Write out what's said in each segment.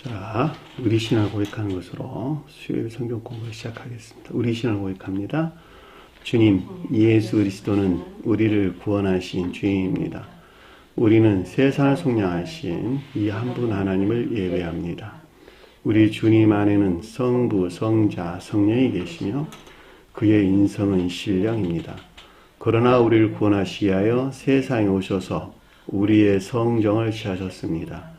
자, 우리 신을 고백하는 것으로 수요일 성경 공부를 시작하겠습니다. 우리 신을 고백합니다. 주님, 예수 그리스도는 우리를 구원하신 주님입니다. 우리는 세상을 속량하신 이 한 분 하나님을 예배합니다. 우리 주님 안에는 성부, 성자, 성령이 계시며 그의 인성은 신령입니다. 그러나 우리를 구원하시기 위하여 세상에 오셔서 우리의 성정을 취하셨습니다.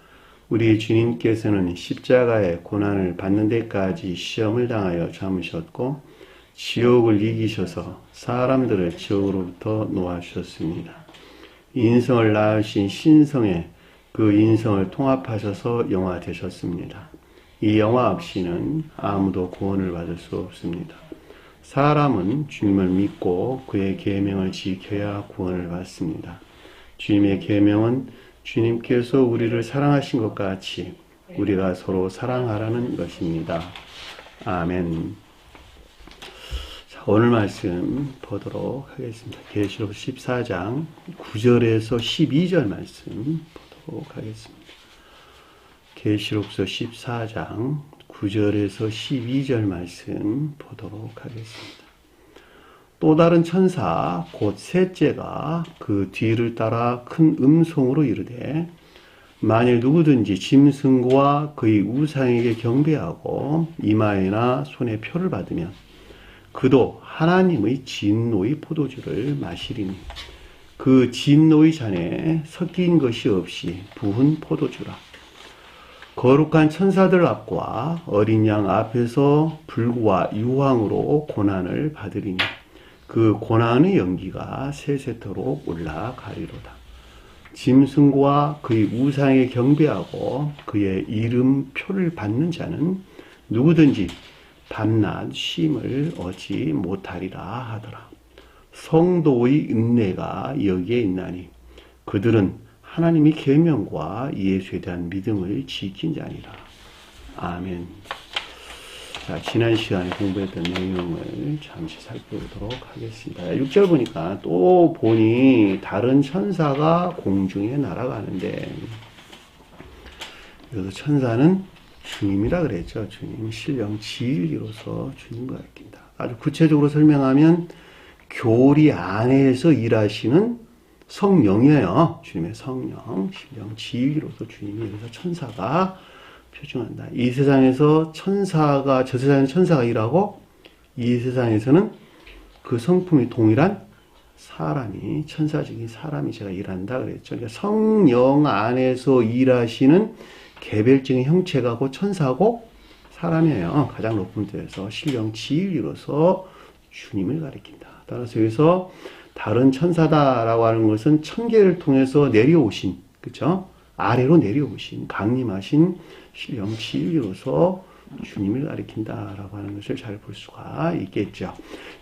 우리 주님께서는 십자가의 고난을 받는 데까지 시험을 당하여 참으셨고 지옥을 이기셔서 사람들을 지옥으로부터 놓아주셨습니다. 인성을 낳으신 신성에 그 인성을 통합하셔서 영화 되셨습니다. 이 영화 없이는 아무도 구원을 받을 수 없습니다. 사람은 주님을 믿고 그의 계명을 지켜야 구원을 받습니다. 주님의 계명은 주님께서 우리를 사랑하신 것 같이 우리가 서로 사랑하라는 것입니다. 아멘. 자, 오늘 말씀 보도록 하겠습니다. 계시록 14장 9절에서 12절 말씀 보도록 하겠습니다. 계시록서 14장 9절에서 12절 말씀 보도록 하겠습니다. 또 다른 천사 곧 셋째가 그 뒤를 따라 큰 음성으로 이르되 만일 누구든지 짐승과 그의 우상에게 경배하고 이마에나 손에 표를 받으면 그도 하나님의 진노의 포도주를 마시리니 그 진노의 잔에 섞인 것이 없이 부은 포도주라. 거룩한 천사들 앞과 어린 양 앞에서 불과 유황으로 고난을 받으리니 그 고난의 연기가 세세토록 올라가리로다. 짐승과 그의 우상에 경배하고 그의 이름표를 받는 자는 누구든지 밤낮 쉼을 얻지 못하리라 하더라. 성도의 은혜가 여기에 있나니 그들은 하나님의 계명과 예수에 대한 믿음을 지킨 자니라. 아멘. 자, 지난 시간에 공부했던 내용을 잠시 살펴보도록 하겠습니다. 6절 보니까 또 보니 다른 천사가 공중에 날아가는데 여기서 천사는 주님이라 그랬죠. 주님, 신령 진리로서 주님과 가리킨다. 아주 구체적으로 설명하면 교리 안에서 일하시는 성령이에요. 주님의 성령, 신령 진리로서 주님이 여기서 천사가 표징한다. 이 세상에서 천사가, 저 세상에서 천사가 일하고 이 세상에서는 그 성품이 동일한 사람이, 천사적인 사람이 제가 일한다 그랬죠. 그러니까 성령 안에서 일하시는 개별적인 형체가 곧 천사고 사람이에요. 가장 높은 데에서 신령 진리로서 주님을 가리킨다. 따라서 여기서 다른 천사다라고 하는 것은 천계를 통해서 내려오신, 그렇죠? 아래로 내려오신 강림하신 신령 진리로서 주님을 가리킨다라고 하는 것을 잘 볼 수가 있겠죠.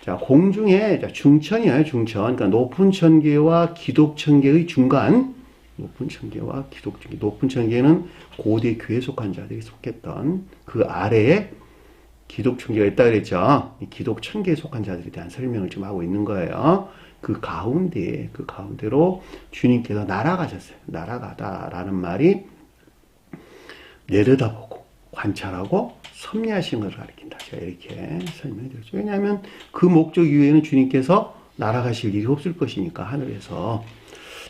자, 공중에 중천이에요. 중천. 그러니까 높은 천계와 기독천계의 중간. 높은 천계와 기독천계. 높은 천계는 고대 교회에 속한 자들이 속했던 그 아래에 기독천계가 있다 그랬죠. 이 기독천계에 속한 자들에 대한 설명을 좀 하고 있는 거예요. 그 가운데로 주님께서 날아가셨어요. 날아가다라는 말이 내려다보고 관찰하고 섭리하신 것을 가리킨다. 제가 이렇게 설명해 드렸죠. 왜냐하면 그 목적 이후에는 주님께서 날아가실 일이 없을 것이니까 하늘에서.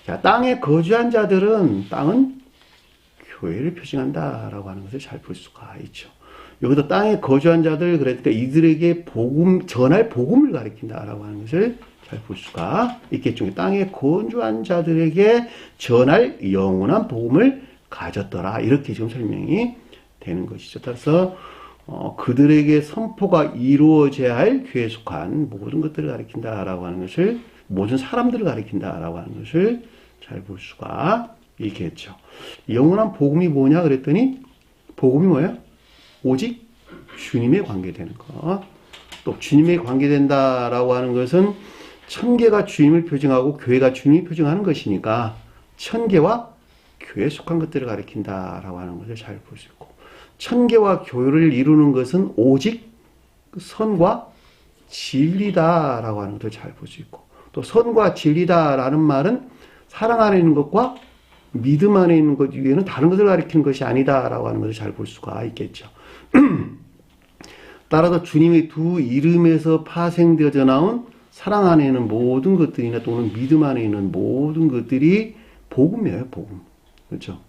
자, 땅에 거주한 자들은 땅은 교회를 표징한다라고 하는 것을 잘 볼 수가 있죠. 여기서 땅에 거주한 자들, 그러니까 이들에게 전할 복음을 가리킨다라고 하는 것을 잘 볼 수가 있겠죠. 땅에 거주한 자들에게 전할 영원한 복음을 가졌더라. 이렇게 지금 설명이 되는 것이죠. 따라서 그들에게 선포가 이루어져야 할 교회에 속한 모든 것들을 가리킨다라고 하는 것을, 모든 사람들을 가리킨다라고 하는 것을 잘 볼 수가 있겠죠. 영원한 복음이 뭐냐 그랬더니 복음이 뭐예요? 오직 주님에 관계되는 것. 또 주님에 관계된다라고 하는 것은 천계가 주님을 표징하고 교회가 주님을 표징하는 것이니까 천계와 교회에 속한 것들을 가리킨다라고 하는 것을 잘 볼 수 있고, 천계와 교회를 이루는 것은 오직 선과 진리다라고 하는 것을 잘 볼 수 있고, 또 선과 진리다라는 말은 사랑 안에 있는 것과 믿음 안에 있는 것 위에는 다른 것을 가리키는 것이 아니다라고 하는 것을 잘 볼 수가 있겠죠. 따라서 주님의 두 이름에서 파생되어져 나온 사랑 안에 있는 모든 것들이나 또는 믿음 안에 있는 모든 것들이 복음이에요, 복음. 그렇죠?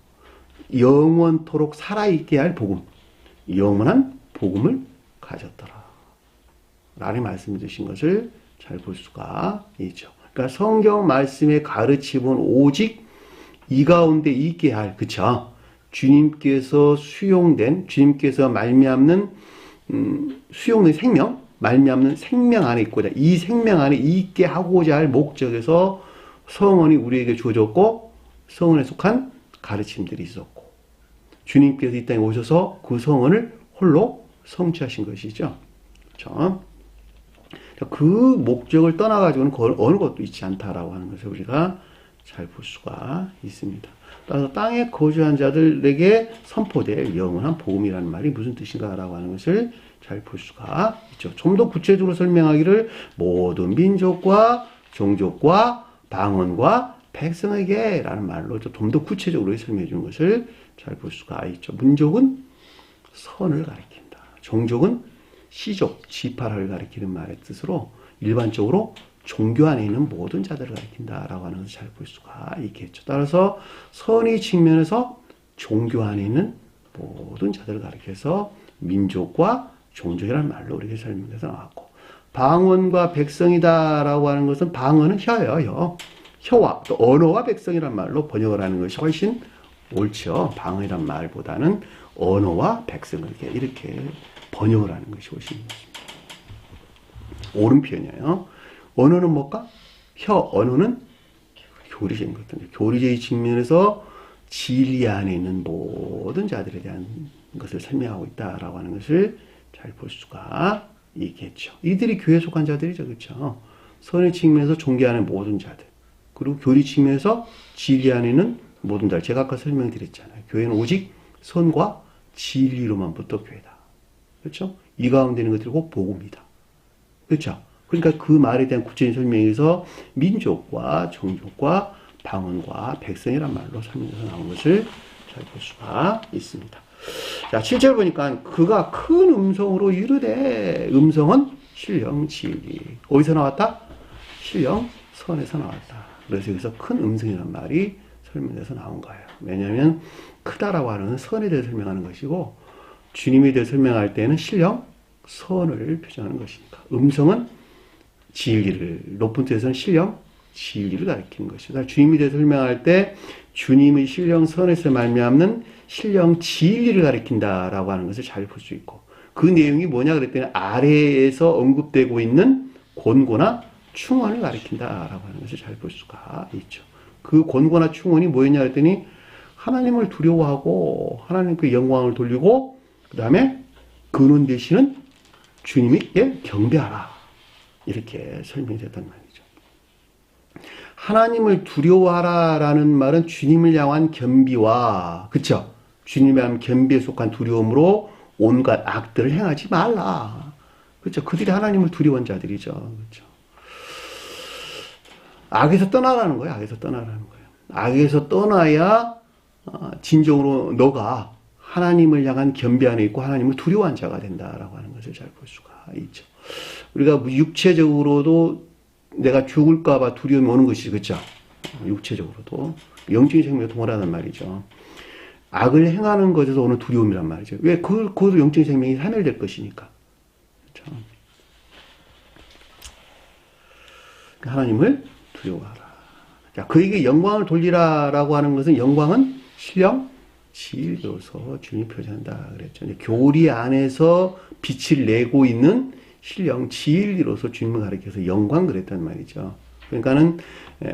영원토록 살아있게 할 복음. 영원한 복음을 가졌더라. 라는 말씀해 주신 것을 잘 볼 수가 있죠. 그러니까 성경 말씀의 가르침은 오직 이 가운데 있게 할, 그쵸? 주님께서 주님께서 말미암는 수용된 생명, 말미암는 생명 안에 있고자, 이 생명 안에 있게 하고자 할 목적에서 성언이 우리에게 주어졌고, 성언에 속한 가르침들이 있었고, 주님께서 이 땅에 오셔서 그 성언을 홀로 성취하신 것이죠. 그렇죠? 그 목적을 떠나가지고는 어느 것도 있지 않다라고 하는 것을 우리가 잘 볼 수가 있습니다. 따라서 땅에 거주한 자들에게 선포될 영원한 복음이라는 말이 무슨 뜻인가라고 하는 것을 잘 볼 수가 있죠. 좀 더 구체적으로 설명하기를 모든 민족과 종족과 방언과 백성에게 라는 말로 좀 더 구체적으로 설명해 주는 것을 잘 볼 수가 있죠. 민족은 선을 가리킨다. 종족은 시족, 지파를 가리키는 말의 뜻으로 일반적으로 종교 안에 있는 모든 자들을 가리킨다라고 하는 것을 잘 볼 수가 있겠죠. 따라서 선의 측면에서 종교 안에 있는 모든 자들을 가리켜서 민족과 종족이라는 말로 우리에게 설명해서 나왔고, 방언과 백성이다라고 하는 것은 방언은 혀예요. 혀와 또 언어와 백성이라는 말로 번역을 하는 것이 훨씬 옳죠. 방언이란 말보다는 언어와 백성을 이렇게 번역을 하는 것이 훨씬 옳은 표현이에요. 언어는 뭘까? 언어는 교리적인 것들. 교리적인 측면에서 진리 안에 있는 모든 자들에 대한 것을 설명하고 있다라고 하는 것을 잘 볼 수가 있겠죠. 이들이 교회에 속한 자들이죠. 그렇죠? 선의 측면에서 존경하는 모든 자들. 그리고 교리 측면에서 진리 안에 있는 모든 자들. 제가 아까 설명드렸잖아요. 교회는 오직 선과 진리로만 붙어 교회다. 그렇죠? 이 가운데 있는 것들이 곧 복음이다. 그렇죠? 그러니까 그 말에 대한 구체적인 설명에서 민족과 종족과 방언과 백성이란 말로 설명해서 나온 것을 잘 볼 수가 있습니다. 자, 7절 보니까 그가 큰 음성으로 이르되, 음성은 신령 진리. 어디서 나왔다? 신령 선에서 나왔다. 그래서 여기서 큰 음성이라는 말이 설명돼서 나온 거예요. 왜냐하면 크다라고 하는 선에 대해 설명하는 것이고, 주님에 대해 설명할 때는 신령 선을 표정하는 것이니까. 음성은 진리를, 높은 뜻에서는 신령 진리를 가리키는 것이다. 주님에 대해 설명할 때 주님의 신령 선에서 말미암는 신령 진리를 가리킨다라고 하는 것을 잘 볼 수 있고, 그 내용이 뭐냐 그랬더니 아래에서 언급되고 있는 권고나 충언을 가리킨다라고 하는 것을 잘 볼 수가 있죠. 그 권고나 충언이 뭐였냐 그랬더니 하나님을 두려워하고 하나님께 영광을 돌리고, 그 다음에 근원 되시는 주님께 경배하라, 이렇게 설명이 됐단 말이죠. 하나님을 두려워하라라는 말은 주님을 향한 겸비와, 그쵸? 주님을 향한 겸비에 속한 두려움으로 온갖 악들을 행하지 말라. 그쵸? 그들이 하나님을 두려워한 자들이죠. 그쵸? 악에서 떠나라는 거예요. 악에서 떠나라는 거예요. 악에서 떠나야 진정으로 너가 하나님을 향한 겸비 안에 있고 하나님을 두려워한 자가 된다라고 하는 것을 잘 볼 수가 있죠. 우리가 육체적으로도 내가 죽을까봐 두려움이 오는 것이, 그렇죠? 육체적으로도 영적인 생명에 동하라는 말이죠. 악을 행하는 것에서 오는 두려움이란 말이죠. 왜? 그것도 영적인 생명이 사멸될 것이니까. 그렇죠? 하나님을 두려워하라. 자, 그에게 영광을 돌리라라고 하는 것은, 영광은 신령 진리로서 주님이 표현한다 그랬죠. 교리 안에서 빛을 내고 있는 신령 진리로서 주님을 가리켜서 영광 그랬단 말이죠. 그러니까는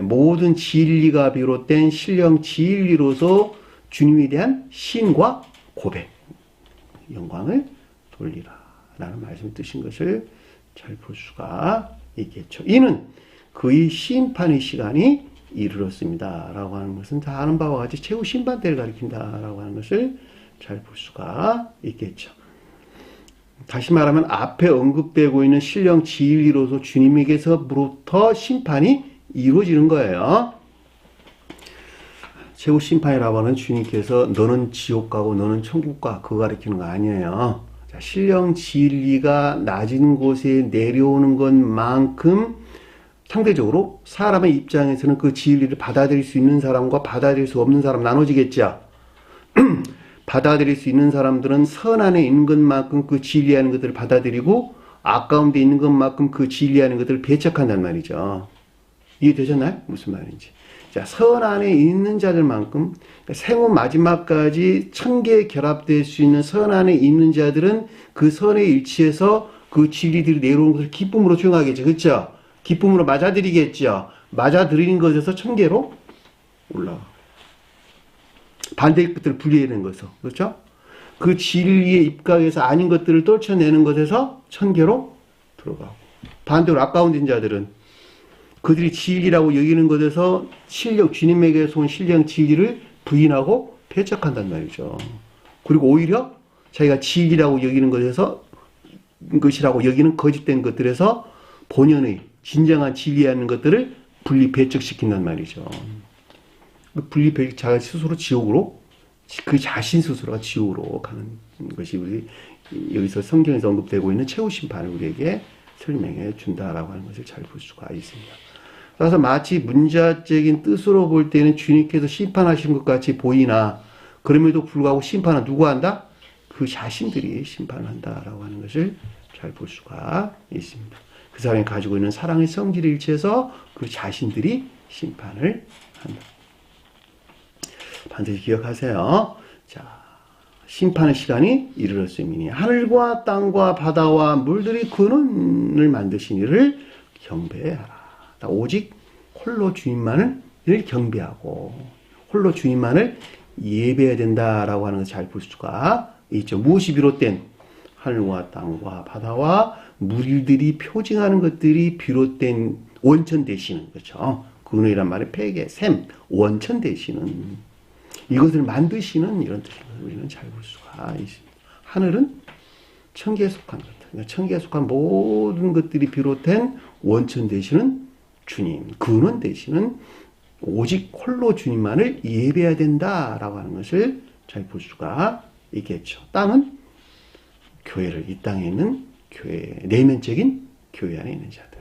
모든 진리가 비롯된 신령 진리로서 주님에 대한 신과 고백, 영광을 돌리라 라는 말씀을 뜻인 것을 잘 볼 수가 있겠죠. 이는 그의 심판의 시간이 이르렀습니다 라고 하는 것은 다 아는 바와 같이 최후 심판 때를 가리킨다 라고 하는 것을 잘 볼 수가 있겠죠. 다시 말하면 앞에 언급되고 있는 신령 진리로서 주님에게서부터 심판이 이루어지는 거예요. 최후 심판이라고 하는 주님께서 너는 지옥 가고 너는 천국 가 그거 가리키는 거 아니에요. 자, 신령 진리가 낮은 곳에 내려오는 것만큼 상대적으로 사람의 입장에서는 그 진리를 받아들일 수 있는 사람과 받아들일 수 없는 사람 나눠지겠죠. 받아들일 수 있는 사람들은 선 안에 있는 것만큼 그 진리하는 것들을 받아들이고 아까운 데 있는 것만큼 그 진리하는 것들을 배척한단 말이죠. 이해되셨나요? 무슨 말인지. 자, 선 안에 있는 자들만큼 생후 마지막까지 천계에 결합될 수 있는 선 안에 있는 자들은 그 선에 일치해서 그 진리들이 내려오는 것을 기쁨으로 수용하겠죠. 그렇죠? 기쁨으로 맞아들이겠죠. 맞아들이는 것에서 천계로 올라가. 반대의 것들을 분리해내는 것에서. 그렇죠? 그 진리에 입각해서 아닌 것들을 떨쳐내는 것에서 천계로 들어가고. 반대로 아까운 자들은 그들이 진리라고 여기는 것에서 주님에게서 온 신령 진리를 부인하고 배척한단 말이죠. 그리고 오히려 자기가 진리라고 여기는 것이라고 여기는 거짓된 것들에서 본연의 진정한 진리하는 것들을 배척시킨단 말이죠. 배척 자기 스스로 지옥으로, 그 자신 스스로가 지옥으로 가는 것이 우리 여기서 성경에서 언급되고 있는 최후 심판을 우리에게 설명해 준다라고 하는 것을 잘 볼 수가 있습니다. 따라서 마치 문자적인 뜻으로 볼 때는 주님께서 심판하신 것 같이 보이나 그럼에도 불구하고 심판은 누가 한다? 그 자신들이 심판한다라고 하는 것을 잘 볼 수가 있습니다. 그 사람이 가지고 있는 사랑의 성질에 일치해서 그 자신들이 심판을 한다. 반드시 기억하세요. 자, 심판의 시간이 이르렀음이니 하늘과 땅과 바다와 물들이 근원을 만드신 이를 경배하라. 오직 홀로 주님만을 경배하고 홀로 주님만을 예배해야 된다라고 하는 것을 잘 볼 수가 있죠. 무엇이 비롯된 하늘과 땅과 바다와 물들이 표징하는 것들이 비롯된 원천 되시는 거죠. 근원이란 말의 폐계, 샘, 원천 되시는 이것을 만드시는 이런 뜻을 우리는 잘 볼 수가 있습니다. 하늘은 천계에 속한 것, 그러니까 천계에 속한 모든 것들이 비롯된 원천 되시는 주님, 근원 되시는 오직 홀로 주님만을 예배해야 된다라고 하는 것을 잘 볼 수가 있겠죠. 땅은 교회를, 이 땅에 있는 교회, 내면적인 교회 안에 있는 자들.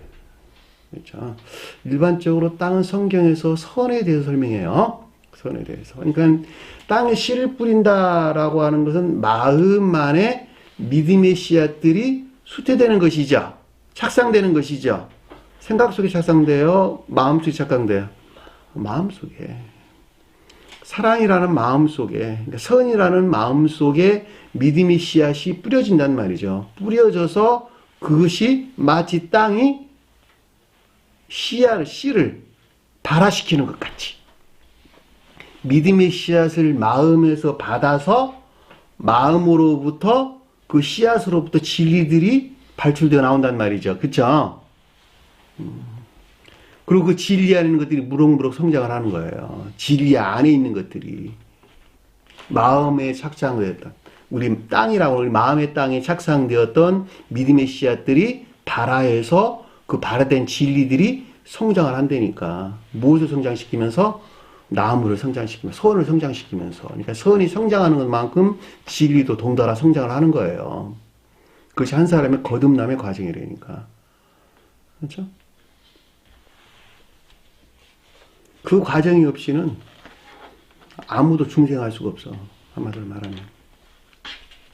그렇죠. 일반적으로 땅은 성경에서 선에 대해서 설명해요. 선에 대해서. 그러니까 땅에 씨를 뿌린다라고 하는 것은 마음 안에 믿음의 씨앗들이 수태되는 것이죠. 착상되는 것이죠. 생각 속에 착상돼요? 마음 속에 착상돼요? 마음 속에. 사랑이라는 마음 속에, 그러니까 선이라는 마음 속에 믿음의 씨앗이 뿌려진단 말이죠. 뿌려져서 그것이 마치 땅이 씨를 발화시키는 것 같이. 믿음의 씨앗을 마음에서 받아서 마음으로부터 그 씨앗으로부터 진리들이 발출되어 나온단 말이죠. 그쵸? 그리고 그 진리하는 것들이 무럭무럭 성장을 하는 거예요. 진리 안에 있는 것들이. 마음에 착상되었던, 우리 땅이라고, 우리 마음의 땅에 착상되었던 믿음의 씨앗들이 발화해서 그 발화된 진리들이 성장을 한다니까. 무엇을 성장시키면서? 나무를 성장시키면서, 선을 성장시키면서. 그러니까 선이 성장하는 것만큼 진리도 동달아 성장을 하는 거예요. 그것이 한 사람의 거듭남의 과정이라니까. 그렇죠? 그 과정이 없이는 아무도 중생할 수가 없어. 한마디로 말하면.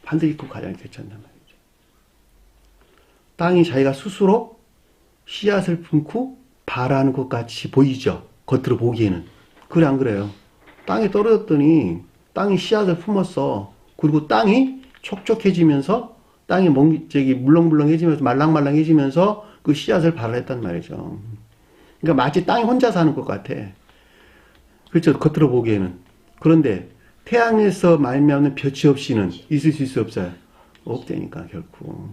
반드시 그 과정이 개최한단 말이죠. 땅이 자기가 스스로 씨앗을 품고 발하는 것 같이 보이죠. 겉으로 보기에는. 그래 안 그래요? 땅에 떨어졌더니 땅이 씨앗을 품었어. 그리고 땅이 촉촉해지면서 땅이 물렁물렁해지면서 말랑말랑해지면서 그 씨앗을 발했단 말이죠. 그러니까 마치 땅이 혼자 사는 것 같아. 그렇죠. 겉으로 보기에는. 그런데 태양에서 말미암는 볕이 없이는 있을 수 있어 없어요? 없다니까 결코.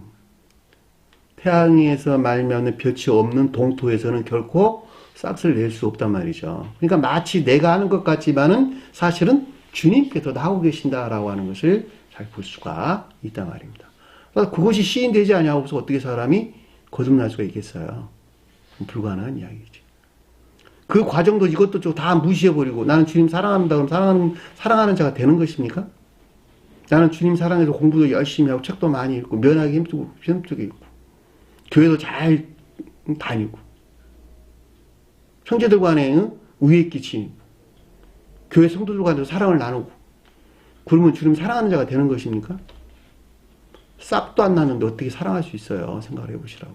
태양에서 말미암는 볕이 없는 동토에서는 결코 싹을 낼 수 없단 말이죠. 그러니까 마치 내가 하는 것 같지만은 사실은 주님께서 하고 계신다라고 하는 것을 잘 볼 수가 있단 말입니다. 그것이 시인되지 아니하고서 어떻게 사람이 거듭날 수가 있겠어요? 불가능한 이야기지. 그 과정도 이것도 좀 다 무시해버리고 나는 주님 사랑합니다. 그럼 사랑하는 자가 되는 것입니까? 나는 주님 사랑해서 공부도 열심히 하고 책도 많이 읽고 면하기 힘들게 있고 교회도 잘 다니고 형제들 간에 우애 끼치고 교회 성도들 간에도 사랑을 나누고 그러면 주님 사랑하는 자가 되는 것입니까? 싹도 안 나는데 어떻게 사랑할 수 있어요? 생각을 해보시라고.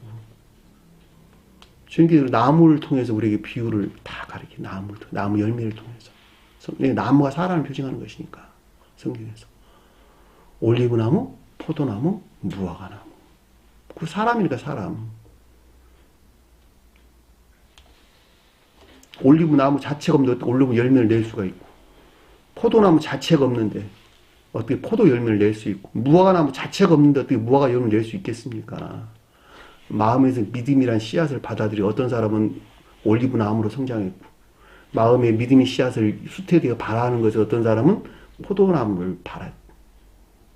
주님께서 나무를 통해서 우리에게 비유를 다 가르쳐. 나무 열매를 통해서. 나무가 사람을 표징하는 것이니까. 성경에서. 올리브나무, 포도나무, 무화과나무. 그 사람이니까 사람. 올리브나무 자체가 없는데 어떻게 올리브 열매를 낼 수가 있고. 포도나무 자체가 없는데 어떻게 포도 열매를 낼 수 있고. 무화과나무 자체가 없는데 어떻게 무화과 열매를 낼 수 있겠습니까? 마음에서 믿음이란 씨앗을 받아들여 어떤 사람은 올리브나무로 성장했고 마음에 믿음의 씨앗을 수태되어 발하는 것을 어떤 사람은 포도나무를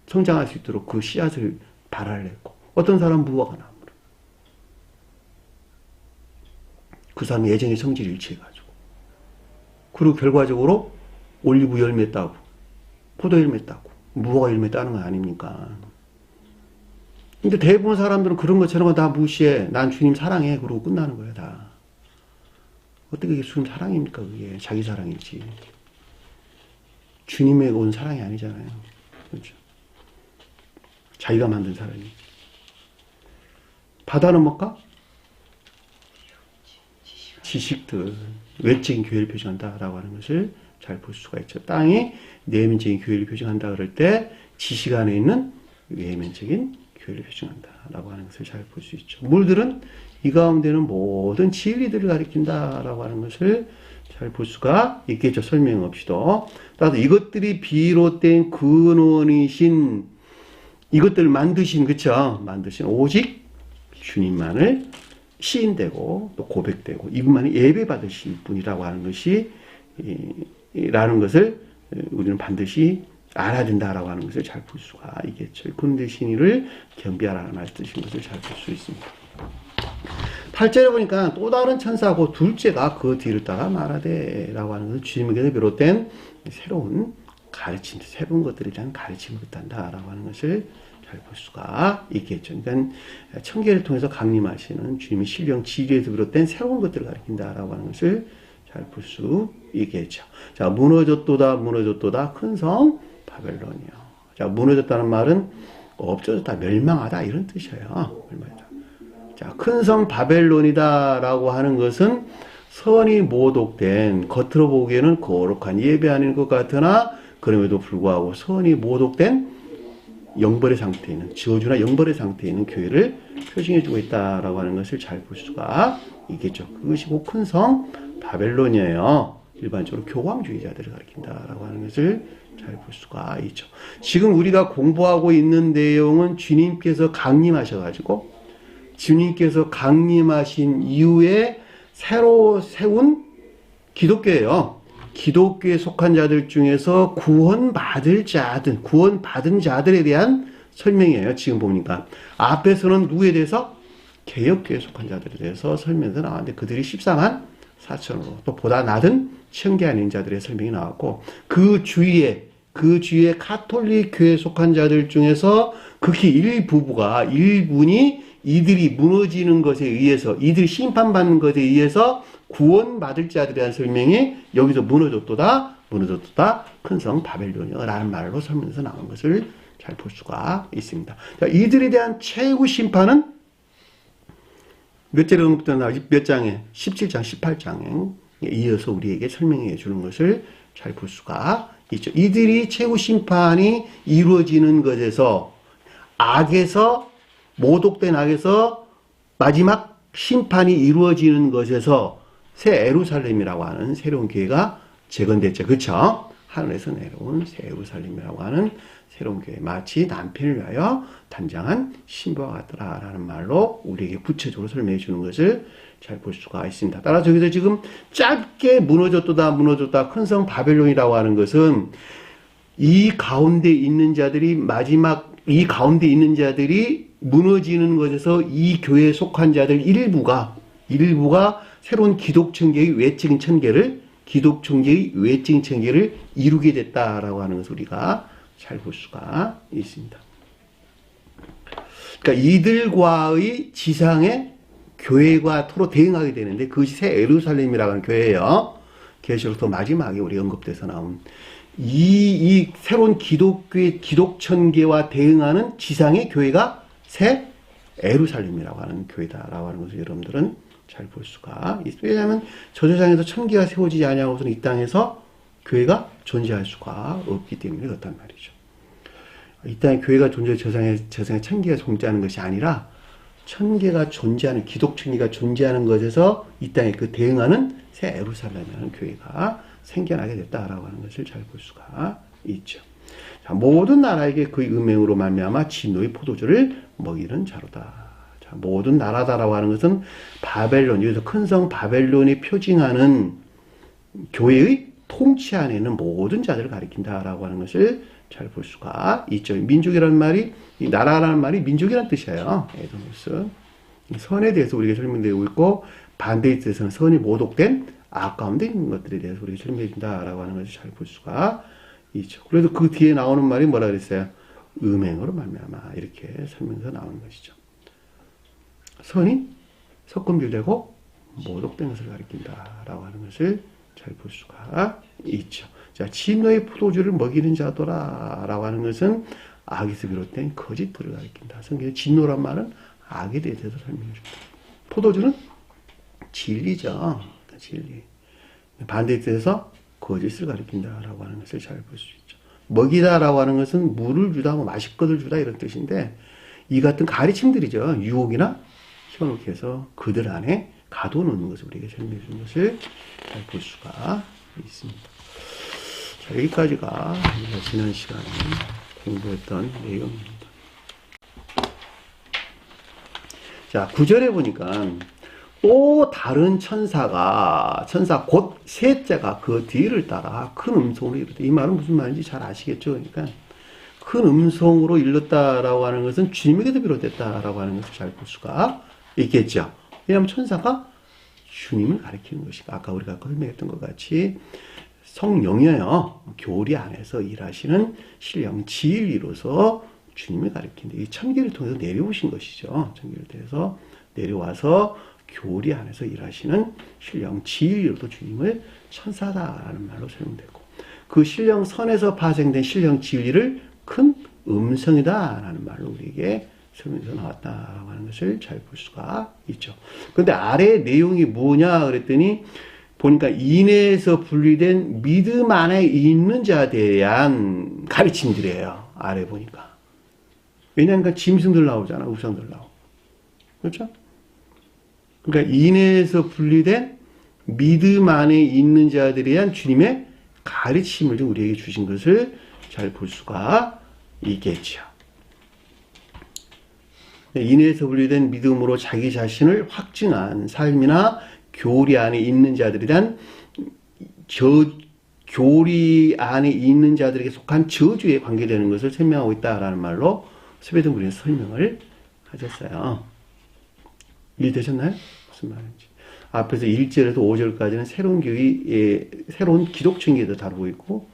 성장할 수 있도록 그 씨앗을 발화를 했고 어떤 사람은 무화과나무를 그 사람의 예정의 성질을 일치해가지고 그리고 결과적으로 올리브 열매 따고 포도 열매 따고 무화과 열매 따는 거 아닙니까? 근데 대부분 사람들은 그런 것처럼 다 무시해. 난 주님 사랑해. 그러고 끝나는 거야, 다. 어떻게 이게 주님 사랑입니까, 그게? 자기 사랑이지. 주님에게 온 사랑이 아니잖아요. 그렇죠? 자기가 만든 사랑이지. 바다는 뭘까? 지식들. 외적인 교회를 표징한다라고 하는 것을 잘 볼 수가 있죠. 땅이 내면적인 교회를 표징한다 그럴 때 지식 안에 있는 외면적인 교회를 표징한다라고 하는 것을 잘 볼 수 있죠. 물들은 이 가운데는 모든 진리들을 가리킨다라고 하는 것을 잘 볼 수가 있겠죠. 설명 없이도. 따라서 이것들이 비롯된 근원이신 이것들을 만드신 그쵸? 만드신 오직 주님만을 시인되고 또 고백되고 이분만이 예배 받으신 분이라고 하는 것이 라는 것을 우리는 반드시 알아야 된다라고 하는 것을 잘 볼 수가 있겠죠. 군대 신의를 경비하라는 말씀이신 것을 잘 볼 수 있습니다. 8절에 보니까 또 다른 천사고 둘째가 그 뒤를 따라 말하되 라고 하는 것은 주님에게서 비롯된 새로운 가르침, 새로운 것들에 대한 가르침을 뜻한다라고 하는 것을 잘 볼 수가 있겠죠. 그러니까 청계를 통해서 강림하시는 주님의 신령 지리에서 비롯된 새로운 것들을 가리킨다라고 하는 것을 잘 볼 수 있겠죠. 자, 무너졌도다 큰 성 바벨론이요. 자, 무너졌다는 말은 없어졌다, 멸망하다 이런 뜻이에요. 자, 큰 성 바벨론이다라고 하는 것은 선이 모독된 겉으로 보기에는 거룩한 예배 아닌 것 같으나 그럼에도 불구하고 선이 모독된 영벌의 상태에 있는 저주나 영벌의 상태에 있는 교회를 표징해주고 있다라고 하는 것을 잘 볼 수가 있겠죠. 그것이 곧 큰 성 바벨론이에요. 일반적으로 교황주의자들을 가리킨다라고 하는 것을 잘 볼 수가 있죠. 지금 우리가 공부하고 있는 내용은 주님께서 강림하셔가지고 주님께서 강림하신 이후에 새로 세운 기독교예요. 기독교에 속한 자들 중에서 구원받은 자들에 대한 설명이에요. 지금 보니까 앞에서는 누구에 대해서? 개혁교에 속한 자들에 대해서 설명이 나왔는데 그들이 14만 4천으로 또 보다 낮은 청계 아닌 자들의 설명이 나왔고 그 주위에 카톨릭 교회에 속한 자들 중에서 극히 일분이 이들이 무너지는 것에 의해서 이들이 심판받는 것에 의해서 구원받을 자들에 대한 설명이 여기서 무너졌도다 큰 성 바벨론이요 라는 말로 설명해서 나온 것을 잘 볼 수가 있습니다. 자, 이들에 대한 최후 심판은 몇 절에 몇 장에 17장 18장에 이어서 우리에게 설명해 주는 것을 잘 볼 수가 있죠. 이들이 최후 심판이 이루어지는 것에서 모독된 악에서 마지막 심판이 이루어지는 것에서 새 예루살렘이라고 하는 새로운 교회가 재건됐죠. 그렇죠? 하늘에서 내려온 새 예루살렘이라고 하는 새로운 교회. 마치 남편을 위하여 단장한 신부와 같더라라는 말로 우리에게 구체적으로 설명해 주는 것을 잘 볼 수가 있습니다. 따라서 여기서 지금 짧게 무너졌다 큰 성 바벨론이라고 하는 것은 이 가운데 있는 자들이 무너지는 것에서 이 교회에 속한 자들 일부가 새로운 기독천계의 외적인 천계를 이루게 됐다라고 하는 것을 우리가 잘 볼 수가 있습니다. 그러니까 이들과의 지상의 교회가 서로 대응하게 되는데 그것이 새 예루살렘이라고 하는 교회예요. 계시록서 마지막에 우리 언급돼서 나온 이 새로운 기독천계와 대응하는 지상의 교회가 새 예루살렘이라고 하는 교회다라고 하는 것을 여러분들은 잘 볼 수가 있습니다. 왜냐하면 저세상에서 천계가 세워지지 아니하고서는 이 땅에서 교회가 존재할 수가 없기 때문에 그렇단 말이죠. 이 땅에 교회가 존재해 저세상에 천계가 존재하는 것이 아니라 천계가 존재하는 기독천계가 존재하는 것에서 이 땅에 그 대응하는 새 예루살렘이라는 교회가 생겨나게 됐다라고 하는 것을 잘 볼 수가 있죠. 자, 모든 나라에게 그의 음행으로 말미암아 진노의 포도주를 먹이는 자로다. 자, 모든 나라다라고 하는 것은 바벨론, 여기서 큰 성 바벨론이 표징하는 교회의 통치 안에 있는 모든 자들을 가리킨다라고 하는 것을 잘 볼 수가 있죠. 민족이라는 말이, 이 나라라는 말이 민족이라는 뜻이에요. 에도모스. 선에 대해서 우리가 설명되고 있고, 반대에 대해서는 선이 모독된 아까운데 있는 것들에 대해서 우리가 설명해 준다라고 하는 것을 잘 볼 수가 있죠. 그래도 그 뒤에 나오는 말이 뭐라 그랬어요? 음행으로 말미암아 이렇게 설명해서 나오는 것이죠. 선이 섞음질되고 모독된 것을 가리킨다라고 하는 것을 잘 볼 수가 있죠. 자, 진노의 포도주를 먹이는 자도라라고 하는 것은 악에서 비롯된 거짓들을 가리킨다. 성경에 진노란 말은 악에 대해서 설명해 줍니다. 포도주는 진리죠. 진리. 반대에 대해서 거짓을 가리킨다라고 하는 것을 잘 볼 수 있죠. 먹이다라고 하는 것은 물을 주다, 뭐 마실 것을 주다 이런 뜻인데 이 같은 가르침들이죠. 유혹이나 현혹해서 그들 안에 가둬놓는 것을 우리에게 설명해 주는 것을 잘 볼 수가 있습니다. 자, 여기까지가 우리가 지난 시간에 공부했던 내용입니다. 자, 9절에 보니까 또 다른 천사 곧 셋째가 그 뒤를 따라 큰 음성으로 이르다. 이 말은 무슨 말인지 잘 아시겠죠? 그러니까 큰 음성으로 일렀다라고 하는 것은 주님에게도 비롯됐다라고 하는 것을 잘 볼 수가 있겠죠. 왜냐하면 천사가 주님을 가리키는 것이고 아까 우리가 설명했던 것 같이 성령이요 교리 안에서 일하시는 신령 진리로서 주님을 가리킨다. 이 천계를 통해서 내려오신 것이죠. 천계를 통해서 내려와서 교리 안에서 일하시는 신령 진리로도 주님을 천사다라는 말로 설명되고 그 신령 선에서 파생된 신령 진리를 큰 음성이다라는 말로 우리에게 설명해서 나왔다라고 하는 것을 잘 볼 수가 있죠. 그런데 아래 내용이 뭐냐 그랬더니 보니까 인해에서 분리된 믿음 안에 있는 자에 대한 가르침들이에요. 아래 보니까. 왜냐하면 짐승들 나오잖아. 우상들 나오고. 그렇죠? 그러니까 인해에서 분리된 믿음 안에 있는 자들에 대한 주님의 가르침을 좀 우리에게 주신 것을 잘 볼 수가 있겠죠. 인해에서 분리된 믿음으로 자기 자신을 확증한 삶이나 교리 안에 있는 자들에 대한 교리 안에 있는 자들에게 속한 저주에 관계되는 것을 설명하고 있다라는 말로 스웨덴 군에서 설명을 하셨어요. 이해되셨나요? 무슨 말인지. 앞에서 1절에서 5절까지는 새로운 기독천계도 다루고 있고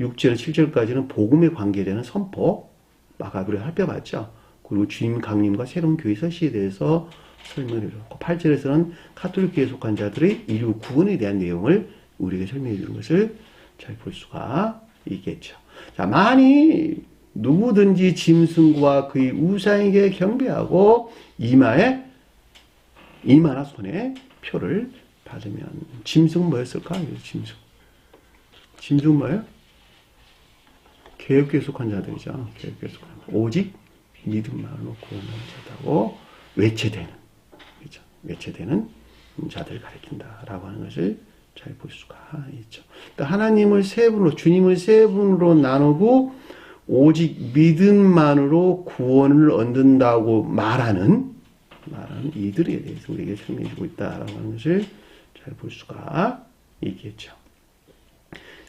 6절에서 7절까지는 복음에 관계되는 선포, 아까 우리가 살펴봤죠. 그리고 주님 강림과 새로운 교회 서시에 대해서 설명을 해줬고 8절에서는 카톨릭교회에 속한 자들의 인류 구원에 대한 내용을 우리에게 설명해 주는 것을 잘 볼 수가 있겠죠. 자, 만일 누구든지 짐승과 그의 우상에게 경배하고 이마나 손에 표를 받으면 짐승은 뭐였을까? 짐승은 뭐예요? 개혁교에 속한 자들이죠. 개혁교에 속한 자들. 오직 믿음만으로 구원하는 자다고 외체되는, 그렇죠? 외체되는 자들을 가리킨다라고 하는 것을 잘 볼 수가 있죠. 그러니까 하나님을 세 분으로, 주님을 세 분으로 나누고 오직 믿음만으로 구원을 얻는다고 말하는 이들에 대해서 우리에게 설명해 주고 있다라고 하는 것을 잘 볼 수가 있겠죠.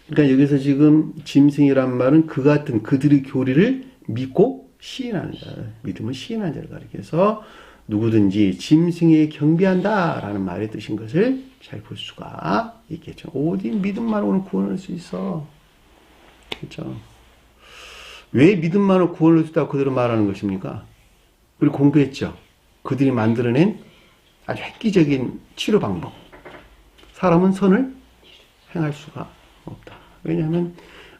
그러니까 여기서 지금 짐승이란 말은 그 같은 그들의 교리를 믿고 시인하는 자, 믿음을 시인하는 자를 가리켜서 누구든지 짐승에 경배한다라는 말의 뜻인 것을 잘 볼 수가 있겠죠. 어디 믿음만으로는 구원할 수 있어. 그렇죠. 왜 믿음만으로 구원할 수 있다고 그대로 말하는 것입니까? 우리 공부했죠. 그들이 만들어낸 아주 획기적인 치료 방법. 사람은 선을 행할 수가 없다. 왜냐하면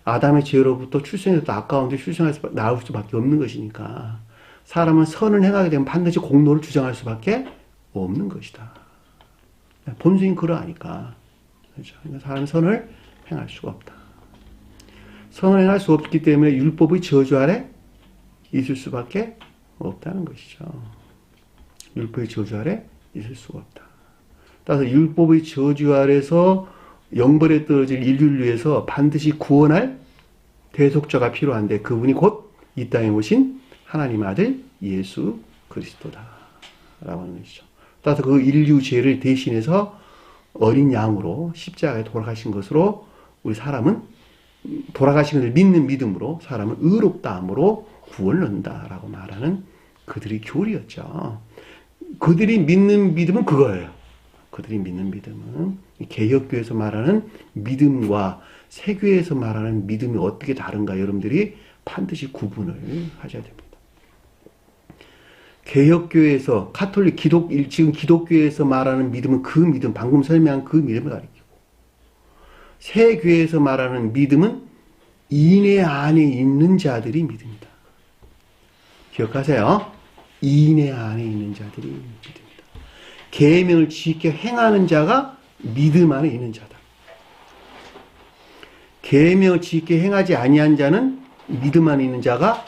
아담의 죄로부터 출생해서 아까운데 출생해서 나올 수밖에 없는 것이니까 사람은 선을 행하게 되면 반드시 공로를 주장할 수밖에 없는 것이다. 본성이 그러하니까. 그렇죠. 그러니까 사람은 선을 행할 수가 없다. 선을 행할 수 없기 때문에 율법의 저주 아래 있을 수밖에 없다는 것이죠. 율법의 저주 아래 있을 수가 없다. 따라서 율법의 저주 아래서 영벌에 떨어질 인류를 위해서 반드시 구원할 대속자가 필요한데 그분이 곧 이 땅에 오신 하나님 아들 예수 그리스도다 라고 하는 것이죠. 따라서 그 인류 죄를 대신해서 어린 양으로 십자가에 돌아가신 것으로 우리 사람은 돌아가신 것을 믿는 믿음으로 사람은 의롭다함으로 구원을 얻는다라고 말하는 그들의 교리였죠. 그들이 믿는 믿음은 그거예요. 그들이 믿는 믿음은 개혁교에서 말하는 믿음과 세교에서 말하는 믿음이 어떻게 다른가 여러분들이 반드시 구분을 하셔야 됩니다. 개혁교에서 카톨릭 지금 기독교에서 말하는 믿음은 그 믿음, 방금 설명한 그 믿음을 가리키고 세교에서 말하는 믿음은 인애 안에 있는 자들이 믿음이다. 기억하세요. 인애 안에 있는 자들이 믿음이다. 계명을 지켜 행하는 자가 믿음 안에 있는 자다. 계명을 지켜 행하지 아니한 자는 믿음 안에 있는 자가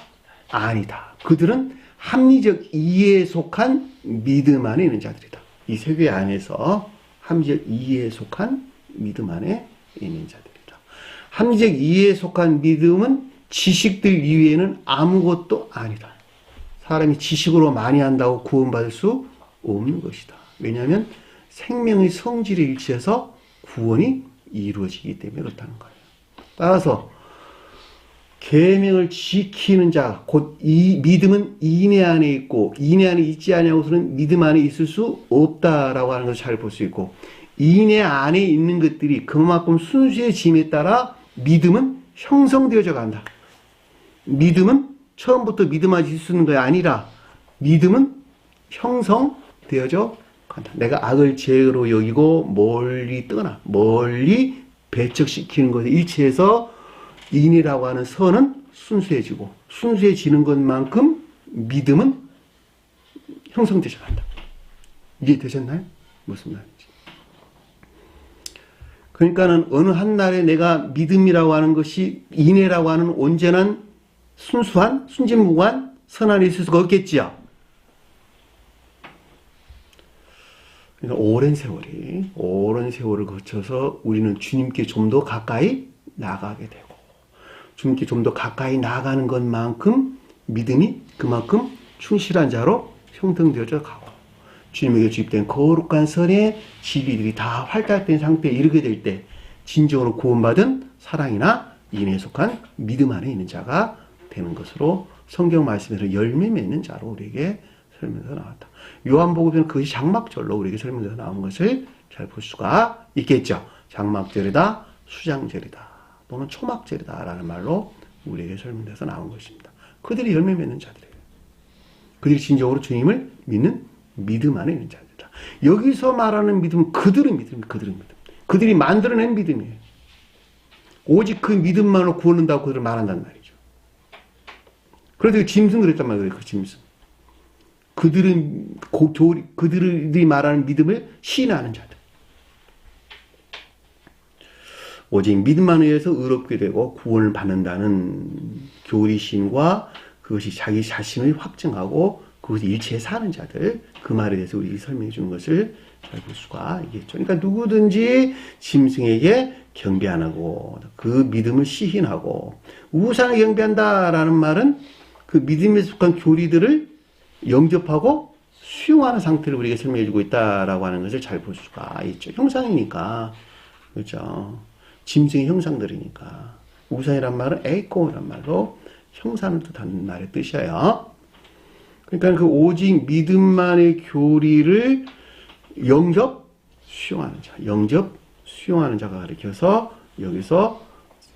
아니다. 그들은 합리적 이해에 속한 믿음 안에 있는 자들이다. 이 세계 안에서 합리적 이해에 속한 믿음 안에 있는 자들이다. 합리적 이해에 속한 믿음은 지식들 이외에는 아무것도 아니다. 사람이 지식으로 많이 한다고 구원받을 수 없는 것이다. 왜냐하면 생명의 성질에 일치해서 구원이 이루어지기 때문에 그렇다는 거예요. 따라서 계명을 지키는 자, 곧 이 믿음은 인애 안에 있고 인애 안에 있지 아니하고서는 믿음 안에 있을 수 없다라고 하는 것을 잘 볼 수 있고 인애 안에 있는 것들이 그만큼 순수해짐에 따라 믿음은 형성되어져 간다. 믿음은 처음부터 믿음만 있을 수 있는 것이 아니라 믿음은 형성되어져 간다. 내가 악을 죄로 여기고 멀리 떠나 멀리 배척시키는 것에 일치해서 인이라고 하는 선은 순수해지고 순수해지는 것만큼 믿음은 형성되져 간다. 이해되셨나요? 무슨 말인지. 그러니까는 어느 한 날에 내가 믿음이라고 하는 것이 인애라고 하는 온전한 순수한 순진무구한 선한이 있을 수가 없겠지요. 그러니까 오랜 세월을 거쳐서 우리는 주님께 좀 더 가까이 나가게 되고 주님께 좀 더 가까이 나가는 것만큼 믿음이 그만큼 충실한 자로 형성되어져 가고 주님에게 주입된 거룩한 선의 지리들이 다 활달된 상태에 이르게 될 때 진정으로 구원받은 사랑이나 인애에 속한 믿음 안에 있는 자가 되는 것으로 성경 말씀에서 열매 맺는 자로 우리에게 설명해서 나왔다. 요한복음에는 그것이 장막절로 우리에게 설명해서 나온 것을 잘 볼 수가 있겠죠. 장막절이다, 수장절이다, 또는 초막절이다 라는 말로 우리에게 설명돼서 나온 것입니다. 그들이 열매 맺는 자들이에요. 그들이 진정으로 주님을 믿는 믿음 안에 있는 자들이다. 여기서 말하는 믿음은 그들의 믿음입니다. 그들의 믿음. 그들이 만들어낸 믿음이에요. 오직 그 믿음만으로 구원한다고 그들을 말한단 말이죠. 그래서 짐승 그랬단 말이에요. 그 짐승. 그들이 말하는 믿음을 시인하는 자들. 오직 믿음만 의해서 의롭게 되고 구원을 받는다는 교리심과 그것이 자기 자신을 확증하고 그것이 일체에 사는 자들, 그 말에 대해서 우리 설명해 주는 것을 잘 볼 수가 있겠죠. 그러니까 누구든지 짐승에게 경배 안 하고 그 믿음을 시인하고 우상을 경배한다라는 말은 그 믿음에 속한 교리들을 영접하고 수용하는 상태를 우리에게 설명해 주고 있다라고 하는 것을 잘 볼 수가 있죠. 형상이니까. 그렇죠. 짐승의 형상들이니까. 우상이란 말은 에이코란 말로 형상을 뜻하는 말의 뜻이에요. 그러니까 그 오직 믿음만의 교리를 영접 수용하는 자, 영접 수용하는 자가 가리켜서 여기서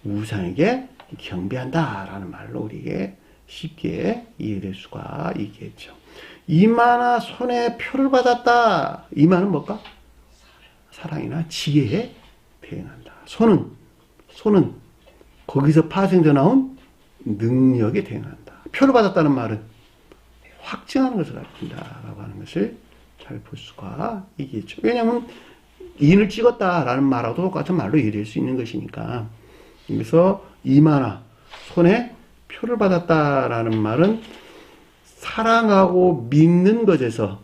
우상에게 경배한다라는 말로 우리에게 쉽게 이해될 수가 있겠죠. 이마나 손에 표를 받았다. 이마는 뭘까? 사랑이나 지혜에 대응한다. 손은 거기서 파생되어 나온 능력에 대응한다. 표를 받았다는 말은 확증하는 것을 가리킨다라고 하는 것을 잘 볼 수가 있겠죠. 왜냐하면 인을 찍었다라는 말하고도 똑같은 말로 이해될 수 있는 것이니까. 그래서 이마나 손에 표를 받았다라는 말은 사랑하고 믿는 것에서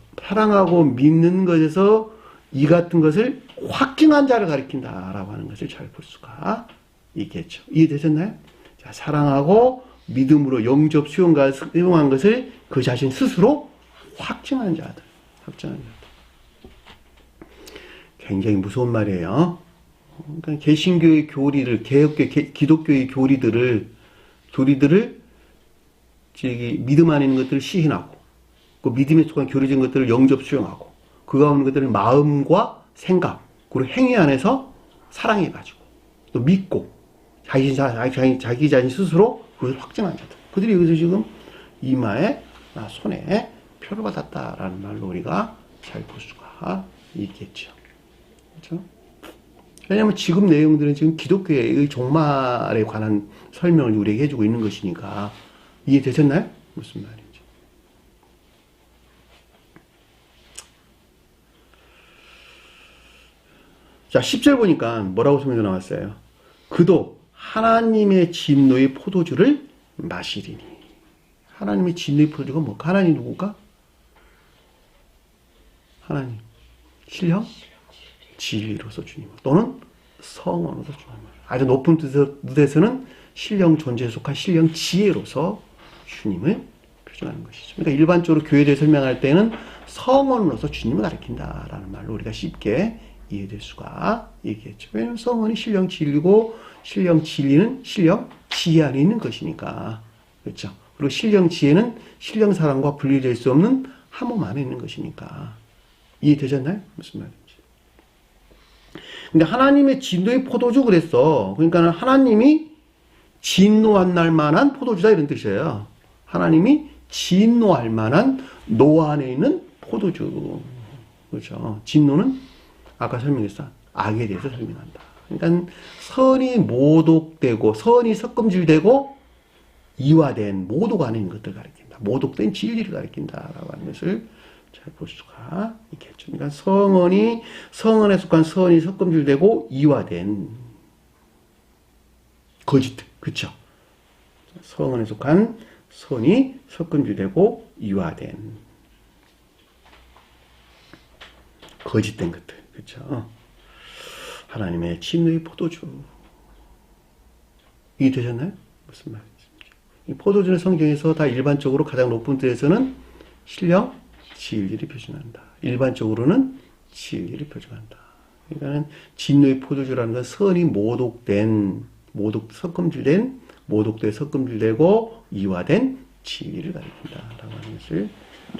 이 같은 것을 확증한 자를 가리킨다라고 하는 것을 잘 볼 수가 있겠죠. 이해되셨나요? 자, 사랑하고 믿음으로 영접 수용한 것을 그 자신 스스로 확증한 자들. 굉장히 무서운 말이에요. 그러니까 개신교의 교리를, 개혁교, 기독교의 교리들을 믿음 안에 있는 것들을 시인하고, 그 믿음에 속한 교리적인 것들을 영접 수용하고, 그 가운데 것들을 마음과 생각, 그리고 행위 안에서 사랑해가지고, 또 믿고, 자기 자신 스스로 그것을 확증한 자들. 그들이 여기서 지금 이마에, 손에 표를 받았다라는 말로 우리가 잘 볼 수가 있겠죠. 그렇죠? 왜냐하면 지금 내용들은 지금 기독교의 종말에 관한 설명을 우리에게 해주고 있는 것이니까 이해되셨나요? 무슨 말인지. 자, 10절 보니까 뭐라고 설명이 나왔어요? 그도 하나님의 진노의 포도주를 마시리니. 하나님의 진노의 포도주가 뭘까? 하나님 누굴까? 하나님. 신령? 진리로서 주님. 또는 성원으로서 주님. 아주 높은 뜻에서는 신령 존재에 속한 신령 지혜로서 주님을 표현하는 것이죠. 그러니까 일반적으로 교회에 대해 설명할 때는 성원으로서 주님을 가리킨다라는 말로 우리가 쉽게 이해될 수가 있겠죠. 왜냐하면 성원이 신령 진리고 신령 진리는 신령 지혜 안에 있는 것이니까. 그렇죠. 그리고 신령 지혜는 신령 사랑과 분리될 수 없는 한 몸 안에 있는 것이니까. 이해되셨나요? 무슨 말인지. 근데 하나님의 진노의 포도주 그랬어. 그러니까 하나님이 진노한 날 만한 포도주다 이런 뜻이에요. 하나님이 진노할 만한 노 안에 있는 포도주. 그렇죠. 진노는 아까 설명했어. 악에 대해서 설명한다. 그러니까 선이 모독되고 선이 섞음질되고 이화된 모독 안에 있는 것들을 가리킨다. 모독된 진리를 가리킨다라고 하는 것을 잘 볼 수가 있겠죠. 그러니까 성언에 속한 선이 섞음질되고 이화된 거짓, 그렇죠? 성언에 속한 선이 섞음질되고 이화된 거짓된 것들, 그렇죠? 하나님의 진노의 포도주. 이해되셨나요? 무슨 말인지. 이 포도주는 성경에서 다 일반적으로 가장 높은 뜻에서는 신령 진리를 표준한다. 일반적으로는 진리를 표준한다. 그러니까는 진노의 포도주라는 건 선이 섞음질되고 이화된 진리를 가리킨다라고 하는 것을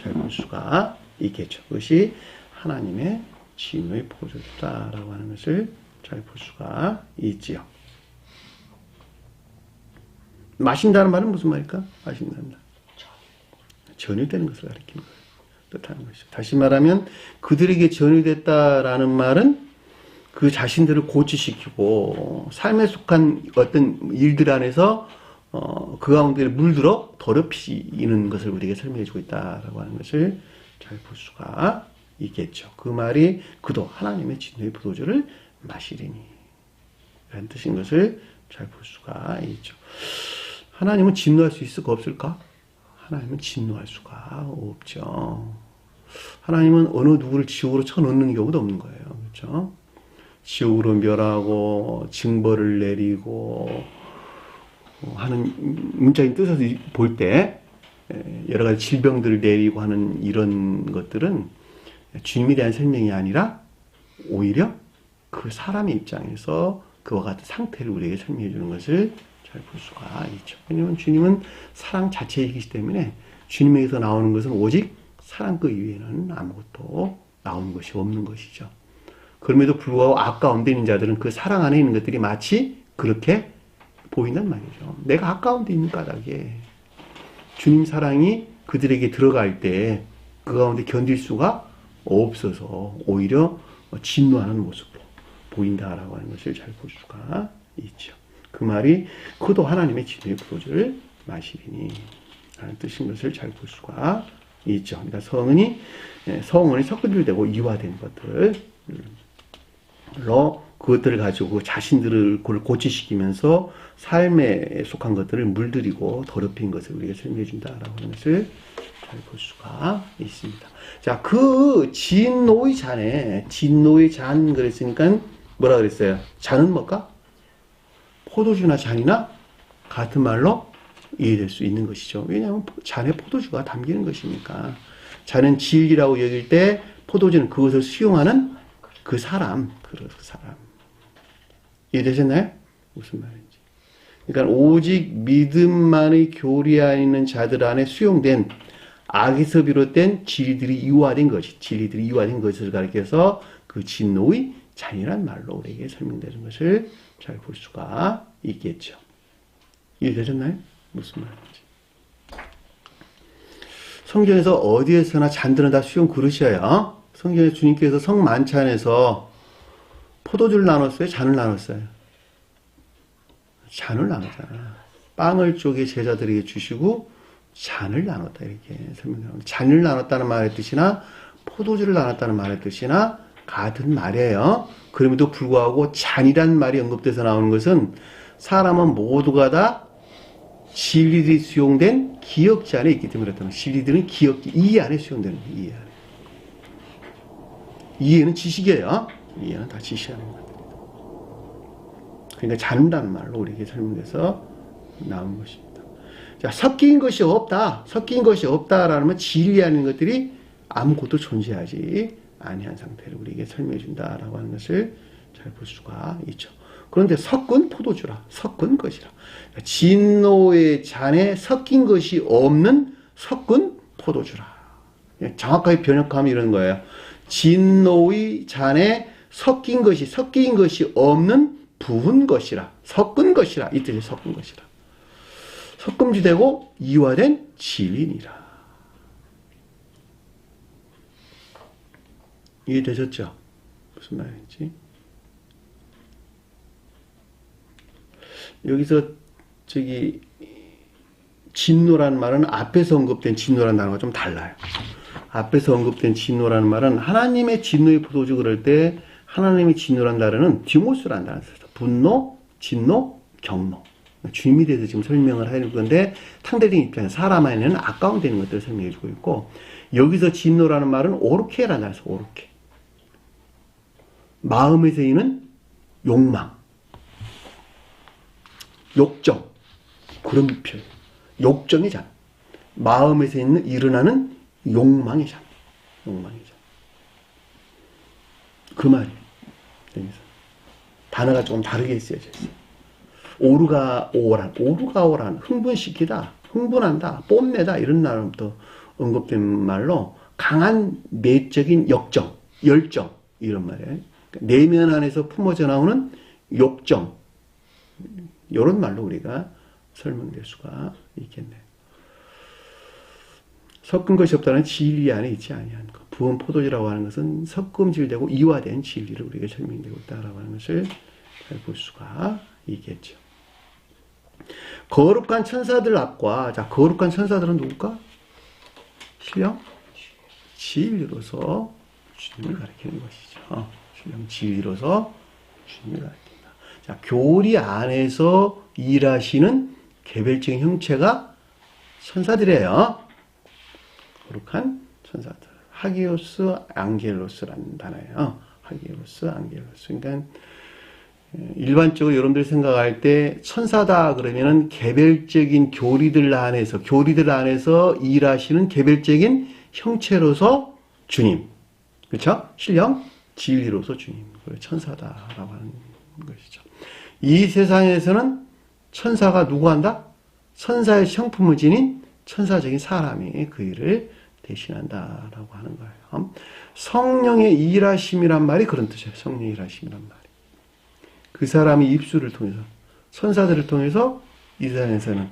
잘 볼 수가 있겠죠. 그것이 하나님의 진노의 포도주다라고 하는 것을 잘 볼 수가 있지요. 마신다는 말은 무슨 말일까? 마신다는 말. 전유되는 것을 가리키는 거예요. 뜻하는 것이죠. 다시 말하면 그들에게 전유됐다라는 말은 그 자신들을 고치시키고 삶에 속한 어떤 일들 안에서 그 가운데 물들어 더럽히는 것을 우리에게 설명해 주고 있다라고 하는 것을 잘 볼 수가 있겠죠. 그 말이 그도 하나님의 진노의 포도주를 마시리니 라는 뜻인 것을 잘 볼 수가 있죠. 하나님은 진노할 수 있을까 없을까? 하나님은 진노할 수가 없죠. 하나님은 어느 누구를 지옥으로 쳐넣는 경우도 없는 거예요. 그렇죠? 지옥으로 멸하고 징벌을 내리고 하는 문자인 뜻에서 볼 때 여러 가지 질병들을 내리고 하는 이런 것들은 주님에 대한 설명이 아니라 오히려 그 사람의 입장에서 그와 같은 상태를 우리에게 설명해 주는 것을 잘 볼 수가 있죠. 왜냐하면 주님은 사랑 자체이기 때문에 주님에게서 나오는 것은 오직 사랑 그 이외에는 아무것도 나오는 것이 없는 것이죠. 그럼에도 불구하고 앞 가운데 있는 자들은 그 사랑 안에 있는 것들이 마치 그렇게 보인단 말이죠. 내가 앞 가운데 있는 까닭에 주님 사랑이 그들에게 들어갈 때 그 가운데 견딜 수가 없어서 오히려 진노하는 모습으로 보인다라고 하는 것을 잘 볼 수가 있죠. 그 말이 그도 하나님의 진노의 포도주를 마시리니 라는 뜻인 것을 잘 볼 수가 있죠. 그러니까 성은이 섞은질되고 이화된 것들로 그것들을 가지고 자신들을 고치시키면서 삶에 속한 것들을 물들이고 더럽힌 것을 우리에게 설명해 준다라고 하는 것을 잘 볼 수가 있습니다. 자, 그 진노의 잔에 진노의 잔 그랬으니까 뭐라 그랬어요? 잔은 뭘까? 포도주나 잔이나 같은 말로 이해될 수 있는 것이죠. 왜냐하면 잔에 포도주가 담기는 것이니까. 잔은 진리라고 여길 때 포도주는 그것을 수용하는 그 사람. 이해되셨나요? 무슨 말인지. 그러니까 오직 믿음만의 교리 안에 있는 자들 안에 수용된 악에서 비롯된 진리들이 이화된 것이, 진리들이 이화된 것을 가리켜서 그 진노의 잔이란 말로 우리에게 설명되는 것을 잘 볼 수가 있겠죠. 이해되셨나요? 무슨 말인지. 성경에서 어디에서나 잔들은 다 수용 그릇이에요. 성경에 주님께서 성만찬에서 포도주를 나눴어요? 잔을 나눴어요? 잔을 나눴잖아. 빵을 쪼개 제자들에게 주시고 잔을 나눴다 이렇게 설명합니다. 잔을 나눴다는 말의 뜻이나 포도주를 나눴다는 말의 뜻이나 같은 말이에요. 그럼에도 불구하고 잔이란 말이 언급돼서 나오는 것은 사람은 모두가 다 진리들이 수용된 기억지 안에 있기 때문에 그렇다면 진리들은 기억지, 이해 안에 수용되는 거예요. 이해 안에. 이해는 지식이에요. 이해는 다 지시하는 것들이다. 그러니까 잔이라는 말로 우리에게 설명돼서 나온 것입니다. 자, 섞인 것이 없다. 섞인 것이 없다라는 건 진리 아닌 것들이 아무것도 존재하지 아니한 상태를 우리에게 설명해 준다라고 하는 것을 잘 볼 수가 있죠. 그런데 섞은 포도주라, 섞은 것이라. 진노의 잔에 섞인 것이 없는 섞은 포도주라. 정확하게 번역하면 이런 거예요. 진노의 잔에 섞인 것이 없는 부은 것이라. 섞은 것이라. 이 뜻이 섞은 것이라. 섞음지되고 이화된 진리니라. 이해되셨죠? 무슨 말인지. 여기서 진노라는 말은 앞에서 언급된 진노라는 단어가 좀 달라요. 앞에서 언급된 진노라는 말은 하나님의 진노의 포도주 그럴 때 하나님의 진노라는 단어는 디모스라는 단어를 써요. 분노, 진노, 경노. 주님에 대해서 지금 설명을 하는 건데 상대적인 입장에서 사람 안에는 아까운 되는 것들을 설명해 주고 있고 여기서 진노라는 말은 오르케라는 단어를 써요. 오르케. 마음에서 있는 욕망, 욕정, 그런 표현. 욕정의 잔. 마음에서 일어나는 욕망의 잔. 욕망의 잔. 그 말이에요. 여기서. 단어가 조금 다르게 쓰여져 있어요. 오르가오란, 흥분시키다, 흥분한다, 뽐내다, 이런 말부터 언급된 말로 강한 내적인 역정, 열정, 이런 말이에요. 내면 안에서 품어져 나오는 욕정, 이런 말로 우리가 설명될 수가 있겠네요. 섞은 것이 없다는 진리 안에 있지 아니한 것. 부은 포도주라고 하는 것은 섞음질되고 이화된 진리를 우리에게 설명되고 있다라고 하는 것을 잘 볼 수가 있겠죠. 거룩한 천사들 앞과, 자, 거룩한 천사들은 누굴까? 신령? 진리로서 주님을 가리키는 것이죠. 신령 진리로서 주님을 가리킨다. 자, 교리 안에서 일하시는 개별적인 형체가 천사들이에요. 거룩한 천사들. 하기오스, 앙겔로스라는 단어예요. 하기오스, 앙겔로스. 그러니까 일반적으로 여러분들이 생각할 때 천사다 그러면은 개별적인 교리들 안에서 일하시는 개별적인 형체로서 주님. 그렇죠? 신령 진리로서 주님. 천사다라고 하는 것이죠. 이 세상에서는 천사가 누구 한다? 천사의 성품을 지닌 천사적인 사람이 그 일을 대신한다라고 하는 거예요. 성령의 일하심이란 말이 그런 뜻이에요. 성령의 일하심이란 말이. 그 사람이 입술을 통해서, 천사들을 통해서 이 세상에서는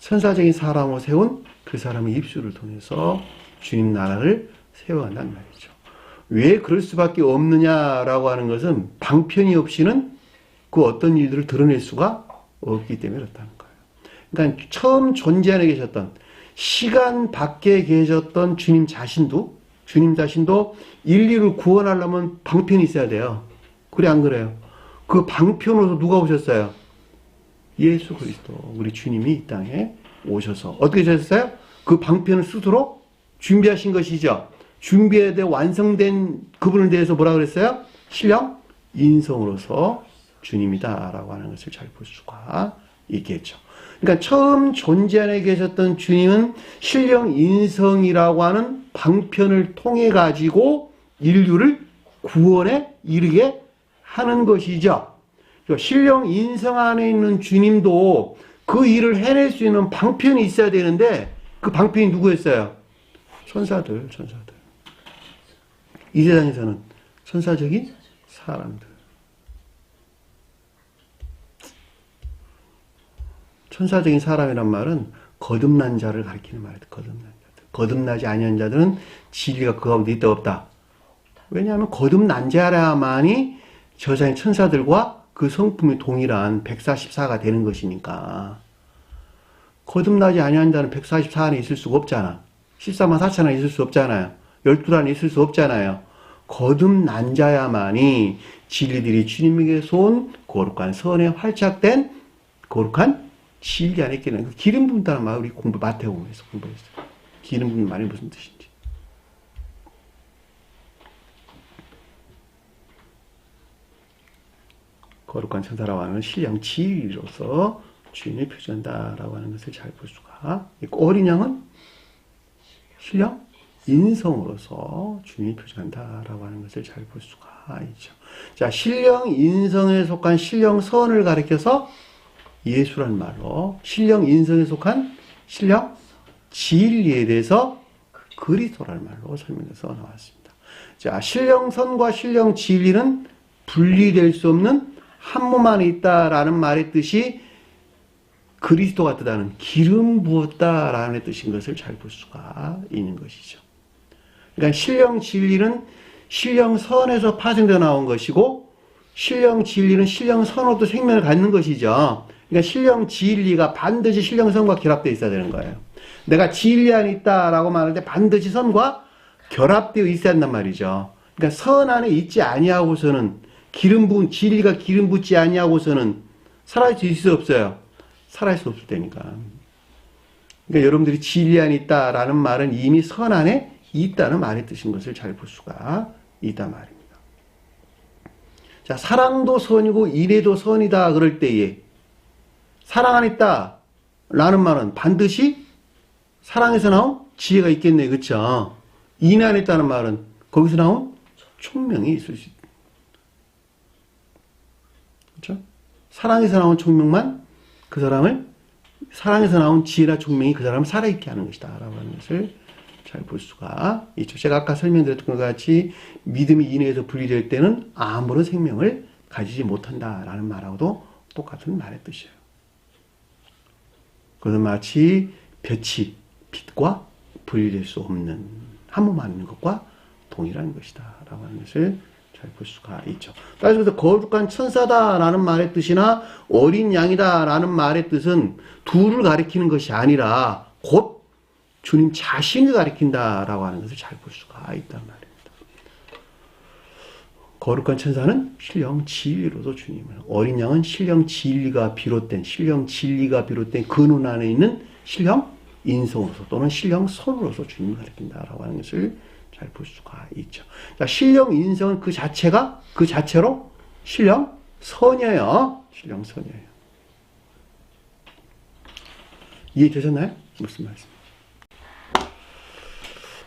천사적인 사람으로 세운 그 사람의 입술을 통해서 주님 나라를 세워간다는 말이죠. 왜 그럴 수밖에 없느냐라고 하는 것은 방편이 없이는 그 어떤 일들을 드러낼 수가 없기 때문에 그렇다는 거예요. 그러니까 처음 존재 안에 계셨던, 시간 밖에 계셨던 주님 자신도 인류를 구원하려면 방편이 있어야 돼요. 그래 안 그래요? 그 방편으로서 누가 오셨어요? 예수 그리스도, 우리 주님이 이 땅에 오셔서 어떻게 하셨어요? 그 방편을 스스로 준비하신 것이죠. 준비해야 돼 완성된 그분에 대해서 뭐라 그랬어요? 신령 인성으로서 주님이다라고 하는 것을 잘 볼 수가 있겠죠. 그러니까 처음 존재 안에 계셨던 주님은 신령 인성이라고 하는 방편을 통해 가지고 인류를 구원에 이르게 하는 것이죠. 신령 인성 안에 있는 주님도 그 일을 해낼 수 있는 방편이 있어야 되는데 그 방편이 누구였어요? 천사들. 이 세상에서는 천사적인 사람들. 천사적인 사람이란 말은 거듭난 자를 가리키는 말이다. 거듭난 자들. 거듭나지 아니한 자들은 진리가 그 가운데 있다 없다. 왜냐하면 거듭난 자라만이 저 세상의 천사들과 그 성품이 동일한 144가 되는 것이니까. 거듭나지 아니한 자는 144 안에 있을 수가 없잖아. 14만 4천 안에 있을 수 없잖아요. 12 안에 있을 수 없잖아요. 거듭난 자야만이 진리들이 주님에게서 온 거룩한 선에 활착된 거룩한 진리 안에 있겠네. 기름 부은다는 말 우리 마태복음에서 공부했어요. 기름 부은 말이 무슨 뜻인지. 거룩한 천사라고 하는 신령 지위로서 주인을 표현한다라고 하는 것을 잘 볼 수가 있고, 어린 양은 신령 인성으로서 주인을 표현한다라고 하는 것을 잘 볼 수가 있죠. 자, 신령 인성에 속한 신령 선을 가리켜서 예수란 말로, 신령 인성에 속한 신령 진리에 대해서 그리스도라는 말로 설명해서 나왔습니다. 자, 신령 선과 신령 진리는 분리될 수 없는 한 몸 안에 있다라는 말의 뜻이 그리스도가 뜻하는 기름 부었다라는 뜻인 것을 잘 볼 수가 있는 것이죠. 그러니까 신령 진리는 신령 선에서 파생되어 나온 것이고, 신령 진리는 신령 선으로부터 생명을 갖는 것이죠. 그러니까 신령 진리가 반드시 신령 선과 결합되어 있어야 되는 거예요. 내가 진리 안에 있다라고 말할 때 반드시 선과 결합되어 있어야 한단 말이죠. 그러니까 선 안에 있지 아니하고서는, 진리가 기름 붓지 아니하고서는 살아있을 수 있어요, 없어요? 살아있을 수 없을 테니까. 그러니까 여러분들이 진리 안에 있다라는 말은 이미 선 안에 있다는 말의 뜻인 것을 잘 볼 수가 있단 말입니다. 자, 사랑도 선이고 인애도 선이다 그럴 때에 사랑 안에 있다라는 말은 반드시 사랑에서 나온 지혜가 있겠네, 그렇죠? 인애 안에 있다는 말은 거기서 나온 총명이 있을 수 있다. 그렇죠? 사랑에서 나온 총명만 그 사람을, 사랑에서 나온 지혜나 총명이 그 사람을 살아있게 하는 것이다 라고 하는 것을 잘 볼 수가 있죠. 제가 아까 설명드렸던 것 같이 믿음이 인애에서 분리될 때는 아무런 생명을 가지지 못한다라는 말하고도 똑같은 말의 뜻이에요. 그것은 마치 볕이 빛과 분리될 수 없는 한 몸 안에 있는 것과 동일한 것이다 라고 하는 것을 잘 볼 수가 있죠. 따라서 거룩한 천사다라는 말의 뜻이나 어린 양이다라는 말의 뜻은 둘을 가리키는 것이 아니라 곧 주님 자신을 가리킨다라고 하는 것을 잘 볼 수가 있단 말입니다. 거룩한 천사는 신령 진리로서 주님을, 어린 양은 신령 진리가 비롯된 그 눈 안에 있는 신령 인성으로서 또는 신령 선으로서 주님을 가리킨다라고 하는 것을 잘 볼 수가 있죠. 자, 신령 인성은 그 자체로 신령 선이에요. 신령 선이에요. 이해되셨나요? 무슨 말씀?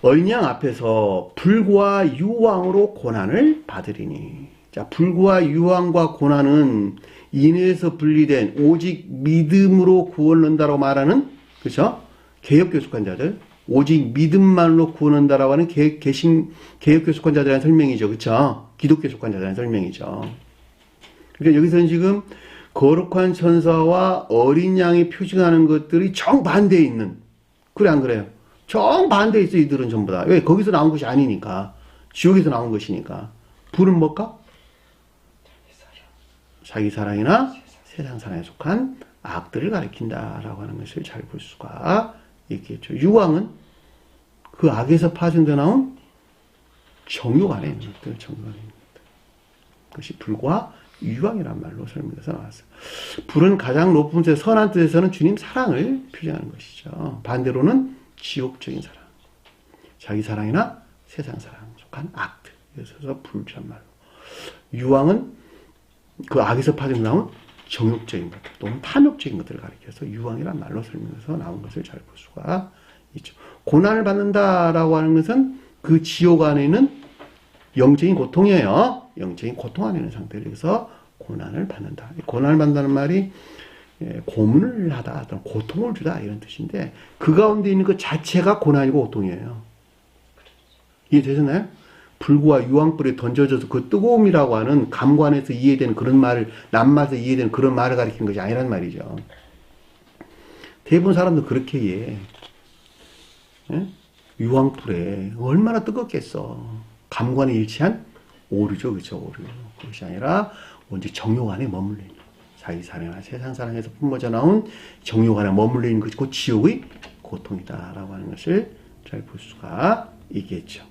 어린 양 앞에서 불과 유황으로 고난을 받으리니. 자, 불과 유황과 고난은 인에서 분리된 오직 믿음으로 구원을 얻는다고 말하는, 그렇죠? 개혁교숙한 자들, 오직 믿음만으로 구원한다라고 하는 개혁교숙한 자들의 설명이죠. 그쵸? 기독교숙한 자들의 설명이죠. 그러니까 여기서는 지금 거룩한 천사와 어린 양이 표징하는 것들이 정반대에 있는, 그래 안 그래요? 정반대에 있어 이들은 전부 다. 왜? 거기서 나온 것이 아니니까. 지옥에서 나온 것이니까. 불은 뭘까? 자기 사랑이나 세상 사랑에 속한 악들을 가리킨다라고 하는 것을 잘 볼 수가 있겠죠. 유황은 그 악에서 파생되어 나온 정욕 안에 있는 것들, 정욕 안에 있는 것들. 그것이 불과 유황이란 말로 설명해서 나왔어요. 불은 가장 높은 뜻, 선한 뜻에서는 주님 사랑을 표현하는 것이죠. 반대로는 지옥적인 사랑, 자기 사랑이나 세상 사랑 속한 악들, 그래서 불이란 말로. 유황은 그 악에서 파생 나온 정욕적인 것들 또는 탐욕적인 것들을 가리켜서 유황이란 말로 설명해서 나온 것을 잘 볼 수가 있죠. 고난을 받는다라고 하는 것은 그 지옥 안에 있는 영적인 고통이에요. 영적인 고통 안에 있는 상태를 위해서 고난을 받는다. 고난을 받는다는 말이 고문을 하다, 고통을 주다 이런 뜻인데 그 가운데 있는 그 자체가 고난이고 고통이에요. 이해되셨나요? 불과 유황불에 던져져서 그 뜨거움이라고 하는 감관에서 이해되는 그런 말을, 낱맛에서 이해되는 그런 말을 가리키는 것이 아니란 말이죠. 대부분 사람도 그렇게 이해해. 유황불에 얼마나 뜨겁겠어. 감관에 일치한 오류죠. 그렇죠? 오류. 그것이 아니라 오직 정욕 안에 머물러 있는, 자기 사랑이나 세상 사랑에서 뿜어져 나온 정욕 안에 머물러 있는 것이 곧 지옥의 고통이다라고 하는 것을 잘 볼 수가 있겠죠.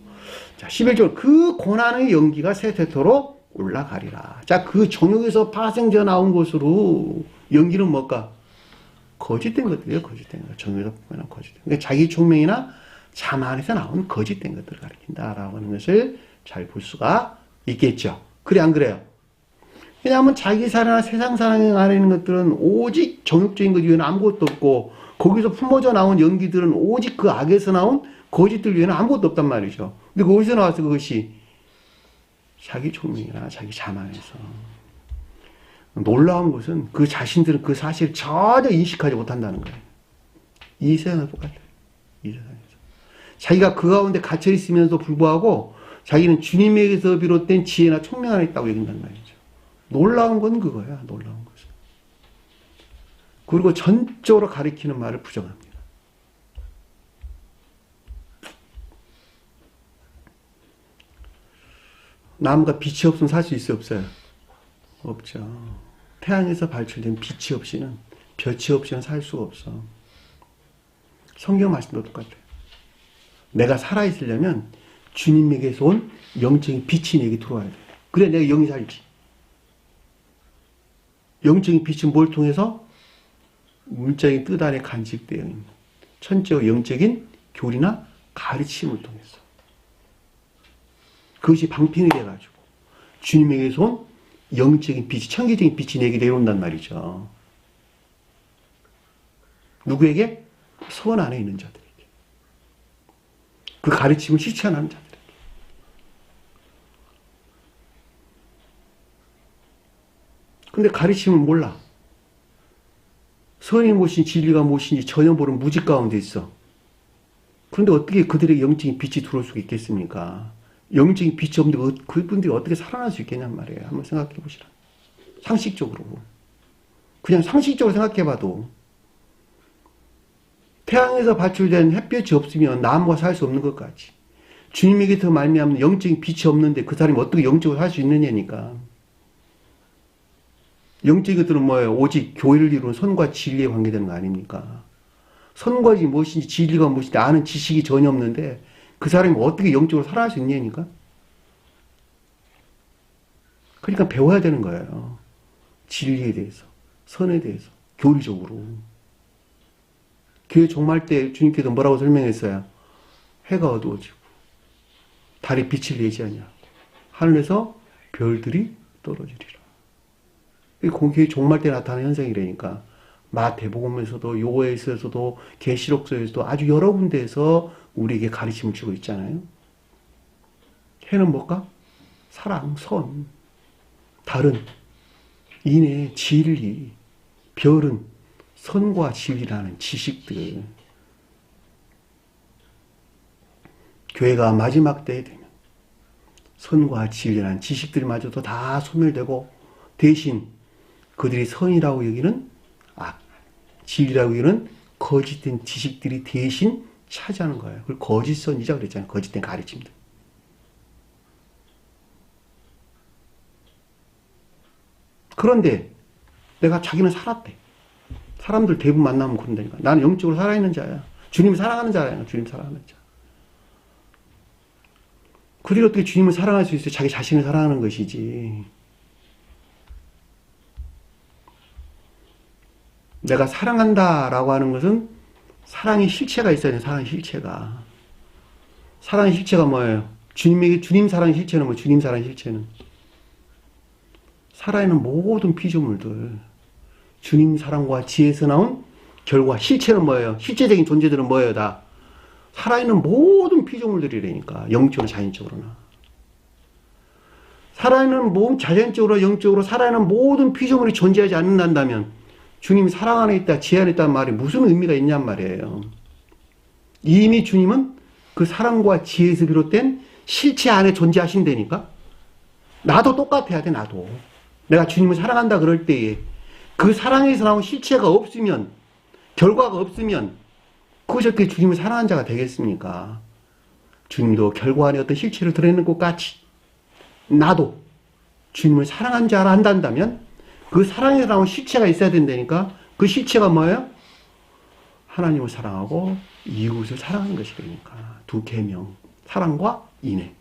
자, 11절. 그 고난의 연기가 세세토로 올라가리라. 자, 그 정욕에서 파생되어 나온 것으로 연기는 뭘까? 거짓된 것들이에요. 거짓된 것. 정욕에서 나온 거짓된 것. 그러니까 자기 총명이나 자만에서 나온 거짓된 것들을 가리킨다라고 하는 것을 잘 볼 수가 있겠죠. 그래 안 그래요? 왜냐하면 자기 사랑이나 세상 사랑 안에 있는 것들은 오직 정욕적인 것 이외에는 아무것도 없고 거기서 품어져 나온 연기들은 오직 그 악에서 나온 거짓들 위에는 아무것도 없단 말이죠. 근데 어디서 나왔어 그것이? 자기 총명이나 자기 자만에서. 놀라운 것은 그 자신들은 그 사실을 전혀 인식하지 못한다는 거예요. 이 세상은 똑같아요. 이 세상에서. 자기가 그 가운데 갇혀 있으면서도 불구하고 자기는 주님에게서 비롯된 지혜나 총명 안에 있다고 얘기한단 말이죠. 놀라운 건 그거야. 놀라운 것은. 그리고 전적으로 가리키는 말을 부정합니다. 나무가 빛이 없으면 살 수 있어요? 없어요? 없죠. 태양에서 발출된 빛이 없이는, 볕이 없이는 살 수가 없어. 성경 말씀도 똑같아요. 내가 살아있으려면 주님에게서 온 영적인 빛이 내게 들어와야 돼. 그래 내가 영이 살지. 영적인 빛은 뭘 통해서? 문자적인 뜻 안에 간직되어 있는 천재와 영적인 교리나 가르침을 통해서. 그것이 방편이 돼가지고 주님에게서 온 영적인 빛이, 천기적인 빛이 내게 내려온단 말이죠. 누구에게? 선 안에 있는 자들에게. 그 가르침을 실천하는 자들에게. 근데 가르침을 몰라. 선이 무엇인지 진리가 무엇인지 전혀 모르는 무지 가운데 있어. 그런데 어떻게 그들에게 영적인 빛이 들어올 수가 있겠습니까? 영적인 빛이 없는데 그분들이 어떻게 살아날 수 있겠냔 말이에요. 한번 생각해 보시라. 상식적으로. 그냥 상식적으로 생각해봐도 태양에서 발출된 햇볕이 없으면 나무가 살 수 없는 것 같지. 주님에게서 말미암는 영적인 빛이 없는데 그 사람이 어떻게 영적으로 살 수 있느냐니까. 영적인 것들은 뭐예요? 오직 교회를 이루는 선과 진리에 관계되는 거 아닙니까? 선과 진리 무엇인지 진리가 무엇인지 아는 지식이 전혀 없는데 그 사람이 어떻게 영적으로 살아갈 수 있냐니까? 그러니까 배워야 되는 거예요. 진리에 대해서, 선에 대해서, 교리적으로. 교회 종말 때 주님께서 뭐라고 설명했어요? 해가 어두워지고 달이 빛을 내지 않냐고. 하늘에서 별들이 떨어지리라. 교회 종말 때 나타나는 현상이라니까. 마태복음에서도 요에서도 계시록서에서도 아주 여러 군데에서 우리에게 가르침을 주고 있잖아요. 해는 뭘까? 사랑, 선. 달은 인애, 진리. 별은 선과 진리라는 지식들. 교회가 마지막 때에 되면 선과 진리라는 지식들마저도 다 소멸되고 대신 그들이 선이라고 여기는 진리라고 여기는 거짓된 지식들이 대신 차지하는 거예요. 그걸 거짓선이자 그랬잖아요. 거짓된 가르침들. 그런데 내가 자기는 살았대. 사람들 대부분 만나면 그런다니까. 나는 영적으로 살아있는 자야. 주님을 사랑하는 자야. 주님 사랑하는 자. 그들이 어떻게 주님을 사랑할 수 있어요? 자기 자신을 사랑하는 것이지. 내가 사랑한다라고 하는 것은 사랑의 실체가 있어야 돼요. 사랑의 실체가. 사랑의 실체가 뭐예요? 주님 사랑의 실체는 뭐예요? 주님 사랑의 실체는 살아있는 모든 피조물들, 주님 사랑과 지혜에서 나온 결과, 실체는 뭐예요? 실제적인 존재들은 뭐예요? 다 살아있는 모든 피조물들이라니까. 영적으로 자연적으로나. 살아있는 모든 자연적으로 영적으로 살아있는 모든 피조물이 존재하지 않는다면 주님이 사랑 안에 있다, 지혜 안에 있다는 말이 무슨 의미가 있냔 말이에요. 이미 주님은 그 사랑과 지혜에서 비롯된 실체 안에 존재하신다니까. 나도 똑같아야 돼. 나도. 내가 주님을 사랑한다 그럴 때에 그 사랑에서 나온 실체가 없으면, 결과가 없으면 그것이 어떻게 주님을 사랑한 자가 되겠습니까? 주님도 결과 안에 어떤 실체를 드러내는 것 같이 나도 주님을 사랑한 자라 한다면 그 사랑에서 나온 실체가 있어야 된다니까. 그 실체가 뭐예요? 하나님을 사랑하고 이웃을 사랑하는 것이니까. 두 계명, 사랑과 인애.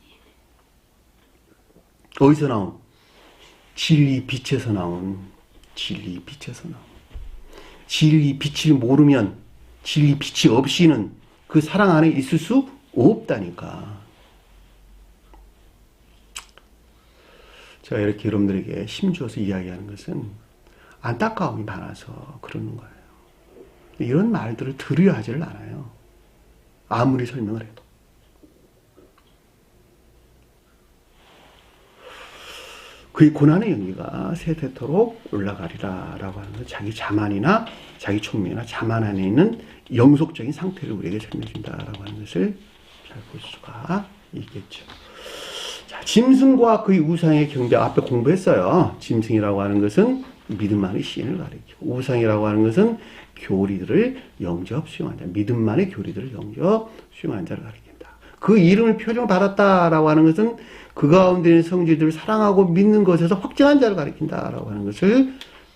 어디서 나온? 진리 빛에서 나온. 진리 빛에서 나온. 진리 빛을 모르면, 진리 빛이 없이는 그 사랑 안에 있을 수 없다니까. 제가 이렇게 여러분들에게 힘주어서 이야기하는 것은 안타까움이 많아서 그러는 거예요. 이런 말들을 들으려 하지를 않아요. 아무리 설명을 해도. 그의 고난의 연기가 세대토록 올라가리라 라고 하는 건 자기 자만이나 자기 총명이나 자만 안에 있는 영속적인 상태를 우리에게 설명해 준다라고 하는 것을 잘 볼 수가 있겠죠. 자, 짐승과 그의 우상의 경배 앞에 공부했어요. 짐승이라고 하는 것은 믿음만의 시인을 가리키고 우상이라고 하는 것은 교리들을 영접 수용한 자, 믿음만의 교리들을 영접 수용한 자를 가리킨다. 그 이름을 표정을 받았다라고 하는 것은 그 가운데 있는 성질들을 사랑하고 믿는 것에서 확증한 자를 가리킨다라고 하는 것을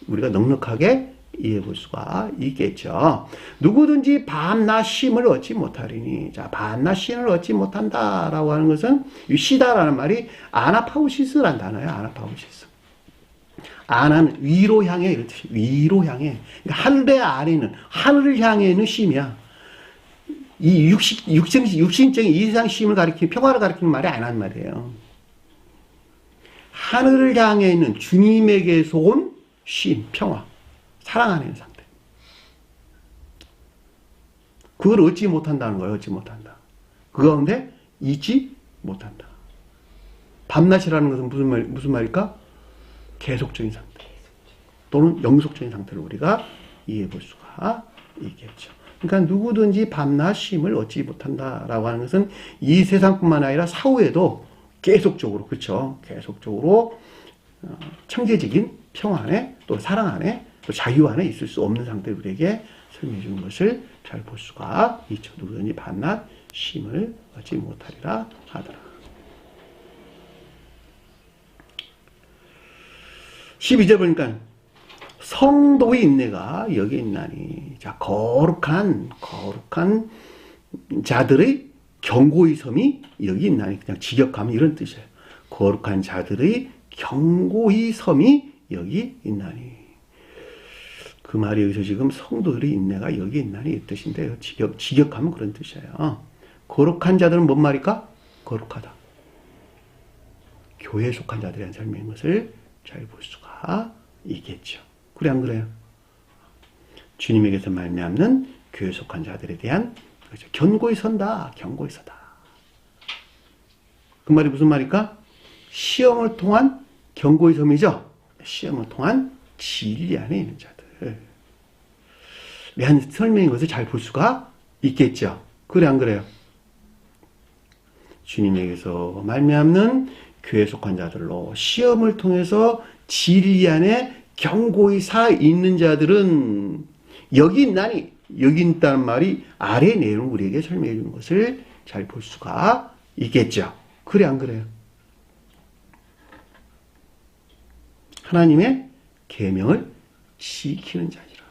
우리가 넉넉하게 이해해 볼 수가 있겠죠. 누구든지 밤낮 쉼을 얻지 못하리니. 자, 밤낮 쉼을 얻지 못한다라고 하는 것은 이 쉬다라는 말이 아나파우시스라는 단어예요. 아나파우시스. 아나는 위로 향해 이런 뜻이에요. 위로 향해. 그러니까 하늘의 아래는 하늘을 향해 있는 쉼이야. 이 육신적인 이상 쉼을 가리키는 평화를 가리키는 말이 아니란 말이에요. 하늘을 향해 있는 주님에게서 온 쉼, 평화. 사랑 안에 있는 상태. 그걸 얻지 못한다는 거예요. 얻지 못한다. 그 가운데 잊지 못한다. 밤낮이라는 것은 무슨 말일까? 계속적인 상태. 또는 영속적인 상태를 우리가 이해해 볼 수가 있겠죠. 그러니까 누구든지 밤낮 쉼을 얻지 못한다라고 하는 것은 이 세상뿐만 아니라 사후에도 계속적으로, 그렇죠? 계속적으로 청재적인 평화 안에 또 사랑 안에 또 자유 안에 있을 수 없는 상태를 우리에게 설명해 주는 것을 잘 볼 수가 있죠. 누구든지 밤낮 쉼을 얻지 못하리라 하더라. 12절 보니까 성도의 인내가 여기 있나니. 자, 거룩한 자들의 경고의 섬이 여기 있나니. 그냥 직역하면 이런 뜻이에요. 거룩한 자들의 경고의 섬이 여기 있나니. 그 말이 여기서 지금 성도들의 인내가 여기 있나니 이 뜻인데요. 직역하면 그런 뜻이에요. 거룩한 자들은 뭔 말일까? 거룩하다. 교회에 속한 자들에 대한 설명인 것을 잘 볼 수가 있겠죠. 그래 안 그래요? 주님에게서 말미암는 교회에 속한 자들에 대한 그렇죠. 견고히 선다. 견고히 서다. 그 말이 무슨 말일까? 시험을 통한 견고히 섬이죠. 시험을 통한 진리 안에 있는 자들. 대한 설명인 것을 잘 볼 수가 있겠죠. 그래 안 그래요? 주님에게서 말미암는 교회에 속한 자들로 시험을 통해서 진리 안에 견고히 사 있는 자들은 여기 있나니, 여기 있다는 말이 아래 내용을 우리에게 설명해 주는 것을 잘 볼 수가 있겠죠. 그래 안 그래요? 하나님의 계명을 지키는 자니라.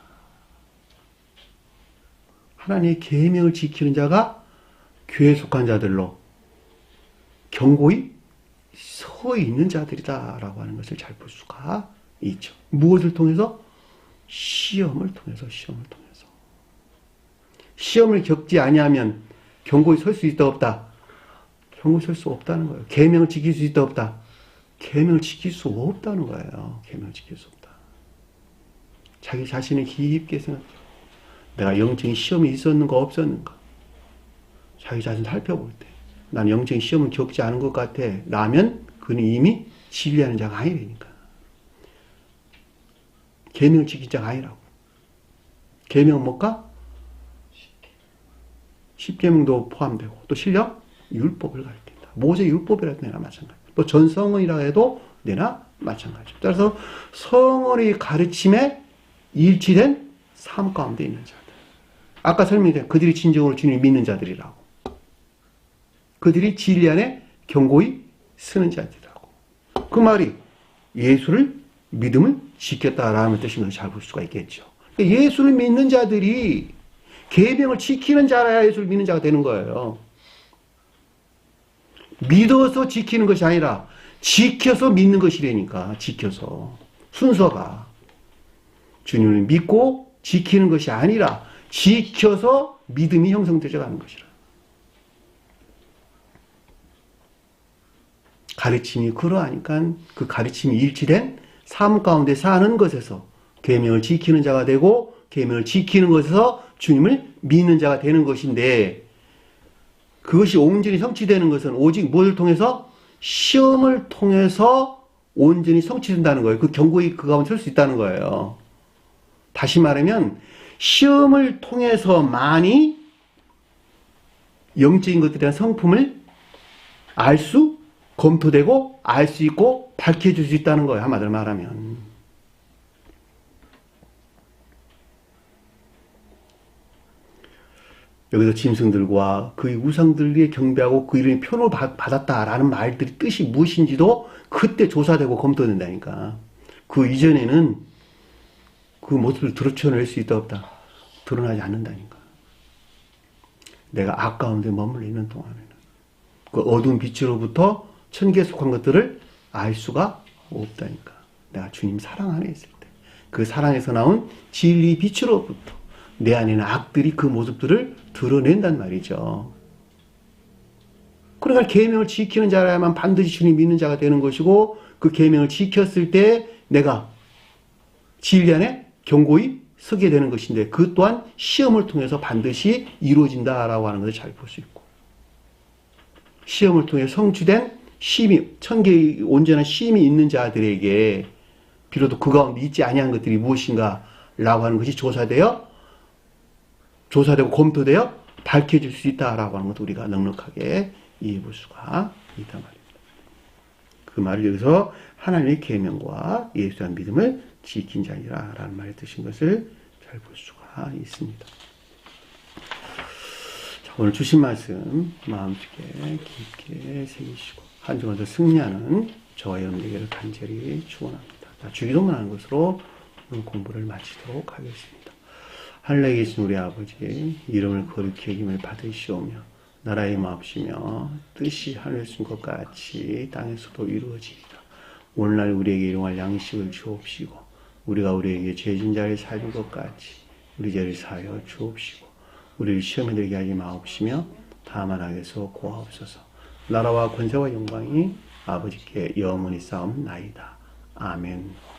하나님의 계명을 지키는 자가 교회에 속한 자들로 견고히 서 있는 자들이다라고 하는 것을 잘 볼 수가 있죠. 무엇을 통해서? 시험을 통해서. 시험을 겪지 아니하면 견고히 설 수 있다 없다? 견고히 설 수 없다는 거예요. 계명을 지킬 수 있다 없다? 계명을 지킬 수 없다는 거예요. 계명을 지킬 수 없다. 자기 자신을 깊게 생각해요. 내가 영적인 시험이 있었는가 없었는가? 자기 자신을 살펴볼 때 난 영적인 시험을 겪지 않은 것 같아 라면 그는 이미 진리하는 자가 아니라니까. 계명을 지킨 자가 아니라고. 계명은 뭘까? 10계명도 포함되고 또 신령 율법을 가르친다. 모세 율법이라도 내나 마찬가지. 또 전성언이라 해도 내나 마찬가지. 따라서 성언의 가르침에 일치된 삶 가운데 있는 자들. 아까 설명드린 그들이 진정으로 주님을 믿는 자들이라고. 그들이 진리 안에 견고히 서는 자들이라고. 그 말이 예수를 믿음을 지켰다라는 뜻인 것을 잘 볼 수가 있겠죠. 예수를 믿는 자들이 계명을 지키는 자라야 예수를 믿는 자가 되는 거예요. 믿어서 지키는 것이 아니라 지켜서 믿는 것이라니까. 지켜서. 순서가 주님을 믿고 지키는 것이 아니라 지켜서 믿음이 형성되어 가는 것이라. 가르침이 그러하니까 그 가르침이 일치된 삶 가운데 사는 것에서 계명을 지키는 자가 되고 계명을 지키는 것에서 주님을 믿는 자가 되는 것인데 그것이 온전히 성취되는 것은 오직 무엇을 통해서? 시험을 통해서 온전히 성취된다는 거예요. 그 견고히 그 가운데 설 수 있다는 거예요. 다시 말하면 시험을 통해서만이 영적인 것들에 대한 성품을 검토되고 알 수 있고 밝혀줄 수 있다는 거예요. 한마디로 말하면. 여기서 짐승들과 그의 우상들에 경배하고 그 이름의 표를 받았다라는 말들이 뜻이 무엇인지도 그때 조사되고 검토된다니까. 그 이전에는 그 모습을 드러쳐낼 수 있다 없다? 드러나지 않는다니까. 내가 악 가운데 머물러 있는 동안에는 그 어두운 빛으로부터 천국에 속한 것들을 알 수가 없다니까. 내가 주님 사랑 안에 있을 때 그 사랑에서 나온 진리 빛으로부터 내 안에는 악들이 그 모습들을 드러낸단 말이죠. 그러니까 계명을 지키는 자라야만 반드시 주님 믿는 자가 되는 것이고 그 계명을 지켰을 때 내가 진리 안에 견고히 서게 되는 것인데 그 또한 시험을 통해서 반드시 이루어진다라고 하는 것을 잘 볼 수 있고 시험을 통해 성취된 천계의 온전한 쉼이 있는 자들에게 비로소 그 가운데 있지 아니한 것들이 무엇인가 라고 하는 것이 조사되고 검토되어 밝혀질 수 있다라고 하는 것도 우리가 넉넉하게 이해해 볼 수가 있단 말입니다. 그 말을 여기서 하나님의 계명과 예수에 대한 믿음을 지킨 자니라 라는 말을 뜻인 것을 잘 볼 수가 있습니다. 자, 오늘 주신 말씀 마음속에 깊게 새기시고 한 주간 더 승리하는 저와 여러분에게를 간절히 축원합니다. 주기도문 하는 것으로 오늘 공부를 마치도록 하겠습니다. 하늘에 계신 우리 아버지 이름을 거룩히 여김을 받으시오며 나라의 마옵시며 뜻이 하늘에 쓴 것 같이 땅에서도 이루어지리라. 오늘날 우리에게 일용할 양식을 주옵시고 우리가 우리에게 죄진 자를 사준 것 같이 우리 죄를 사하여 주옵시고 우리를 시험에 들게 하지 마옵시며 다만 악에서 구하옵소서. 나라와 권세와 영광이 아버지께 영원히 싸움나이다. 아멘.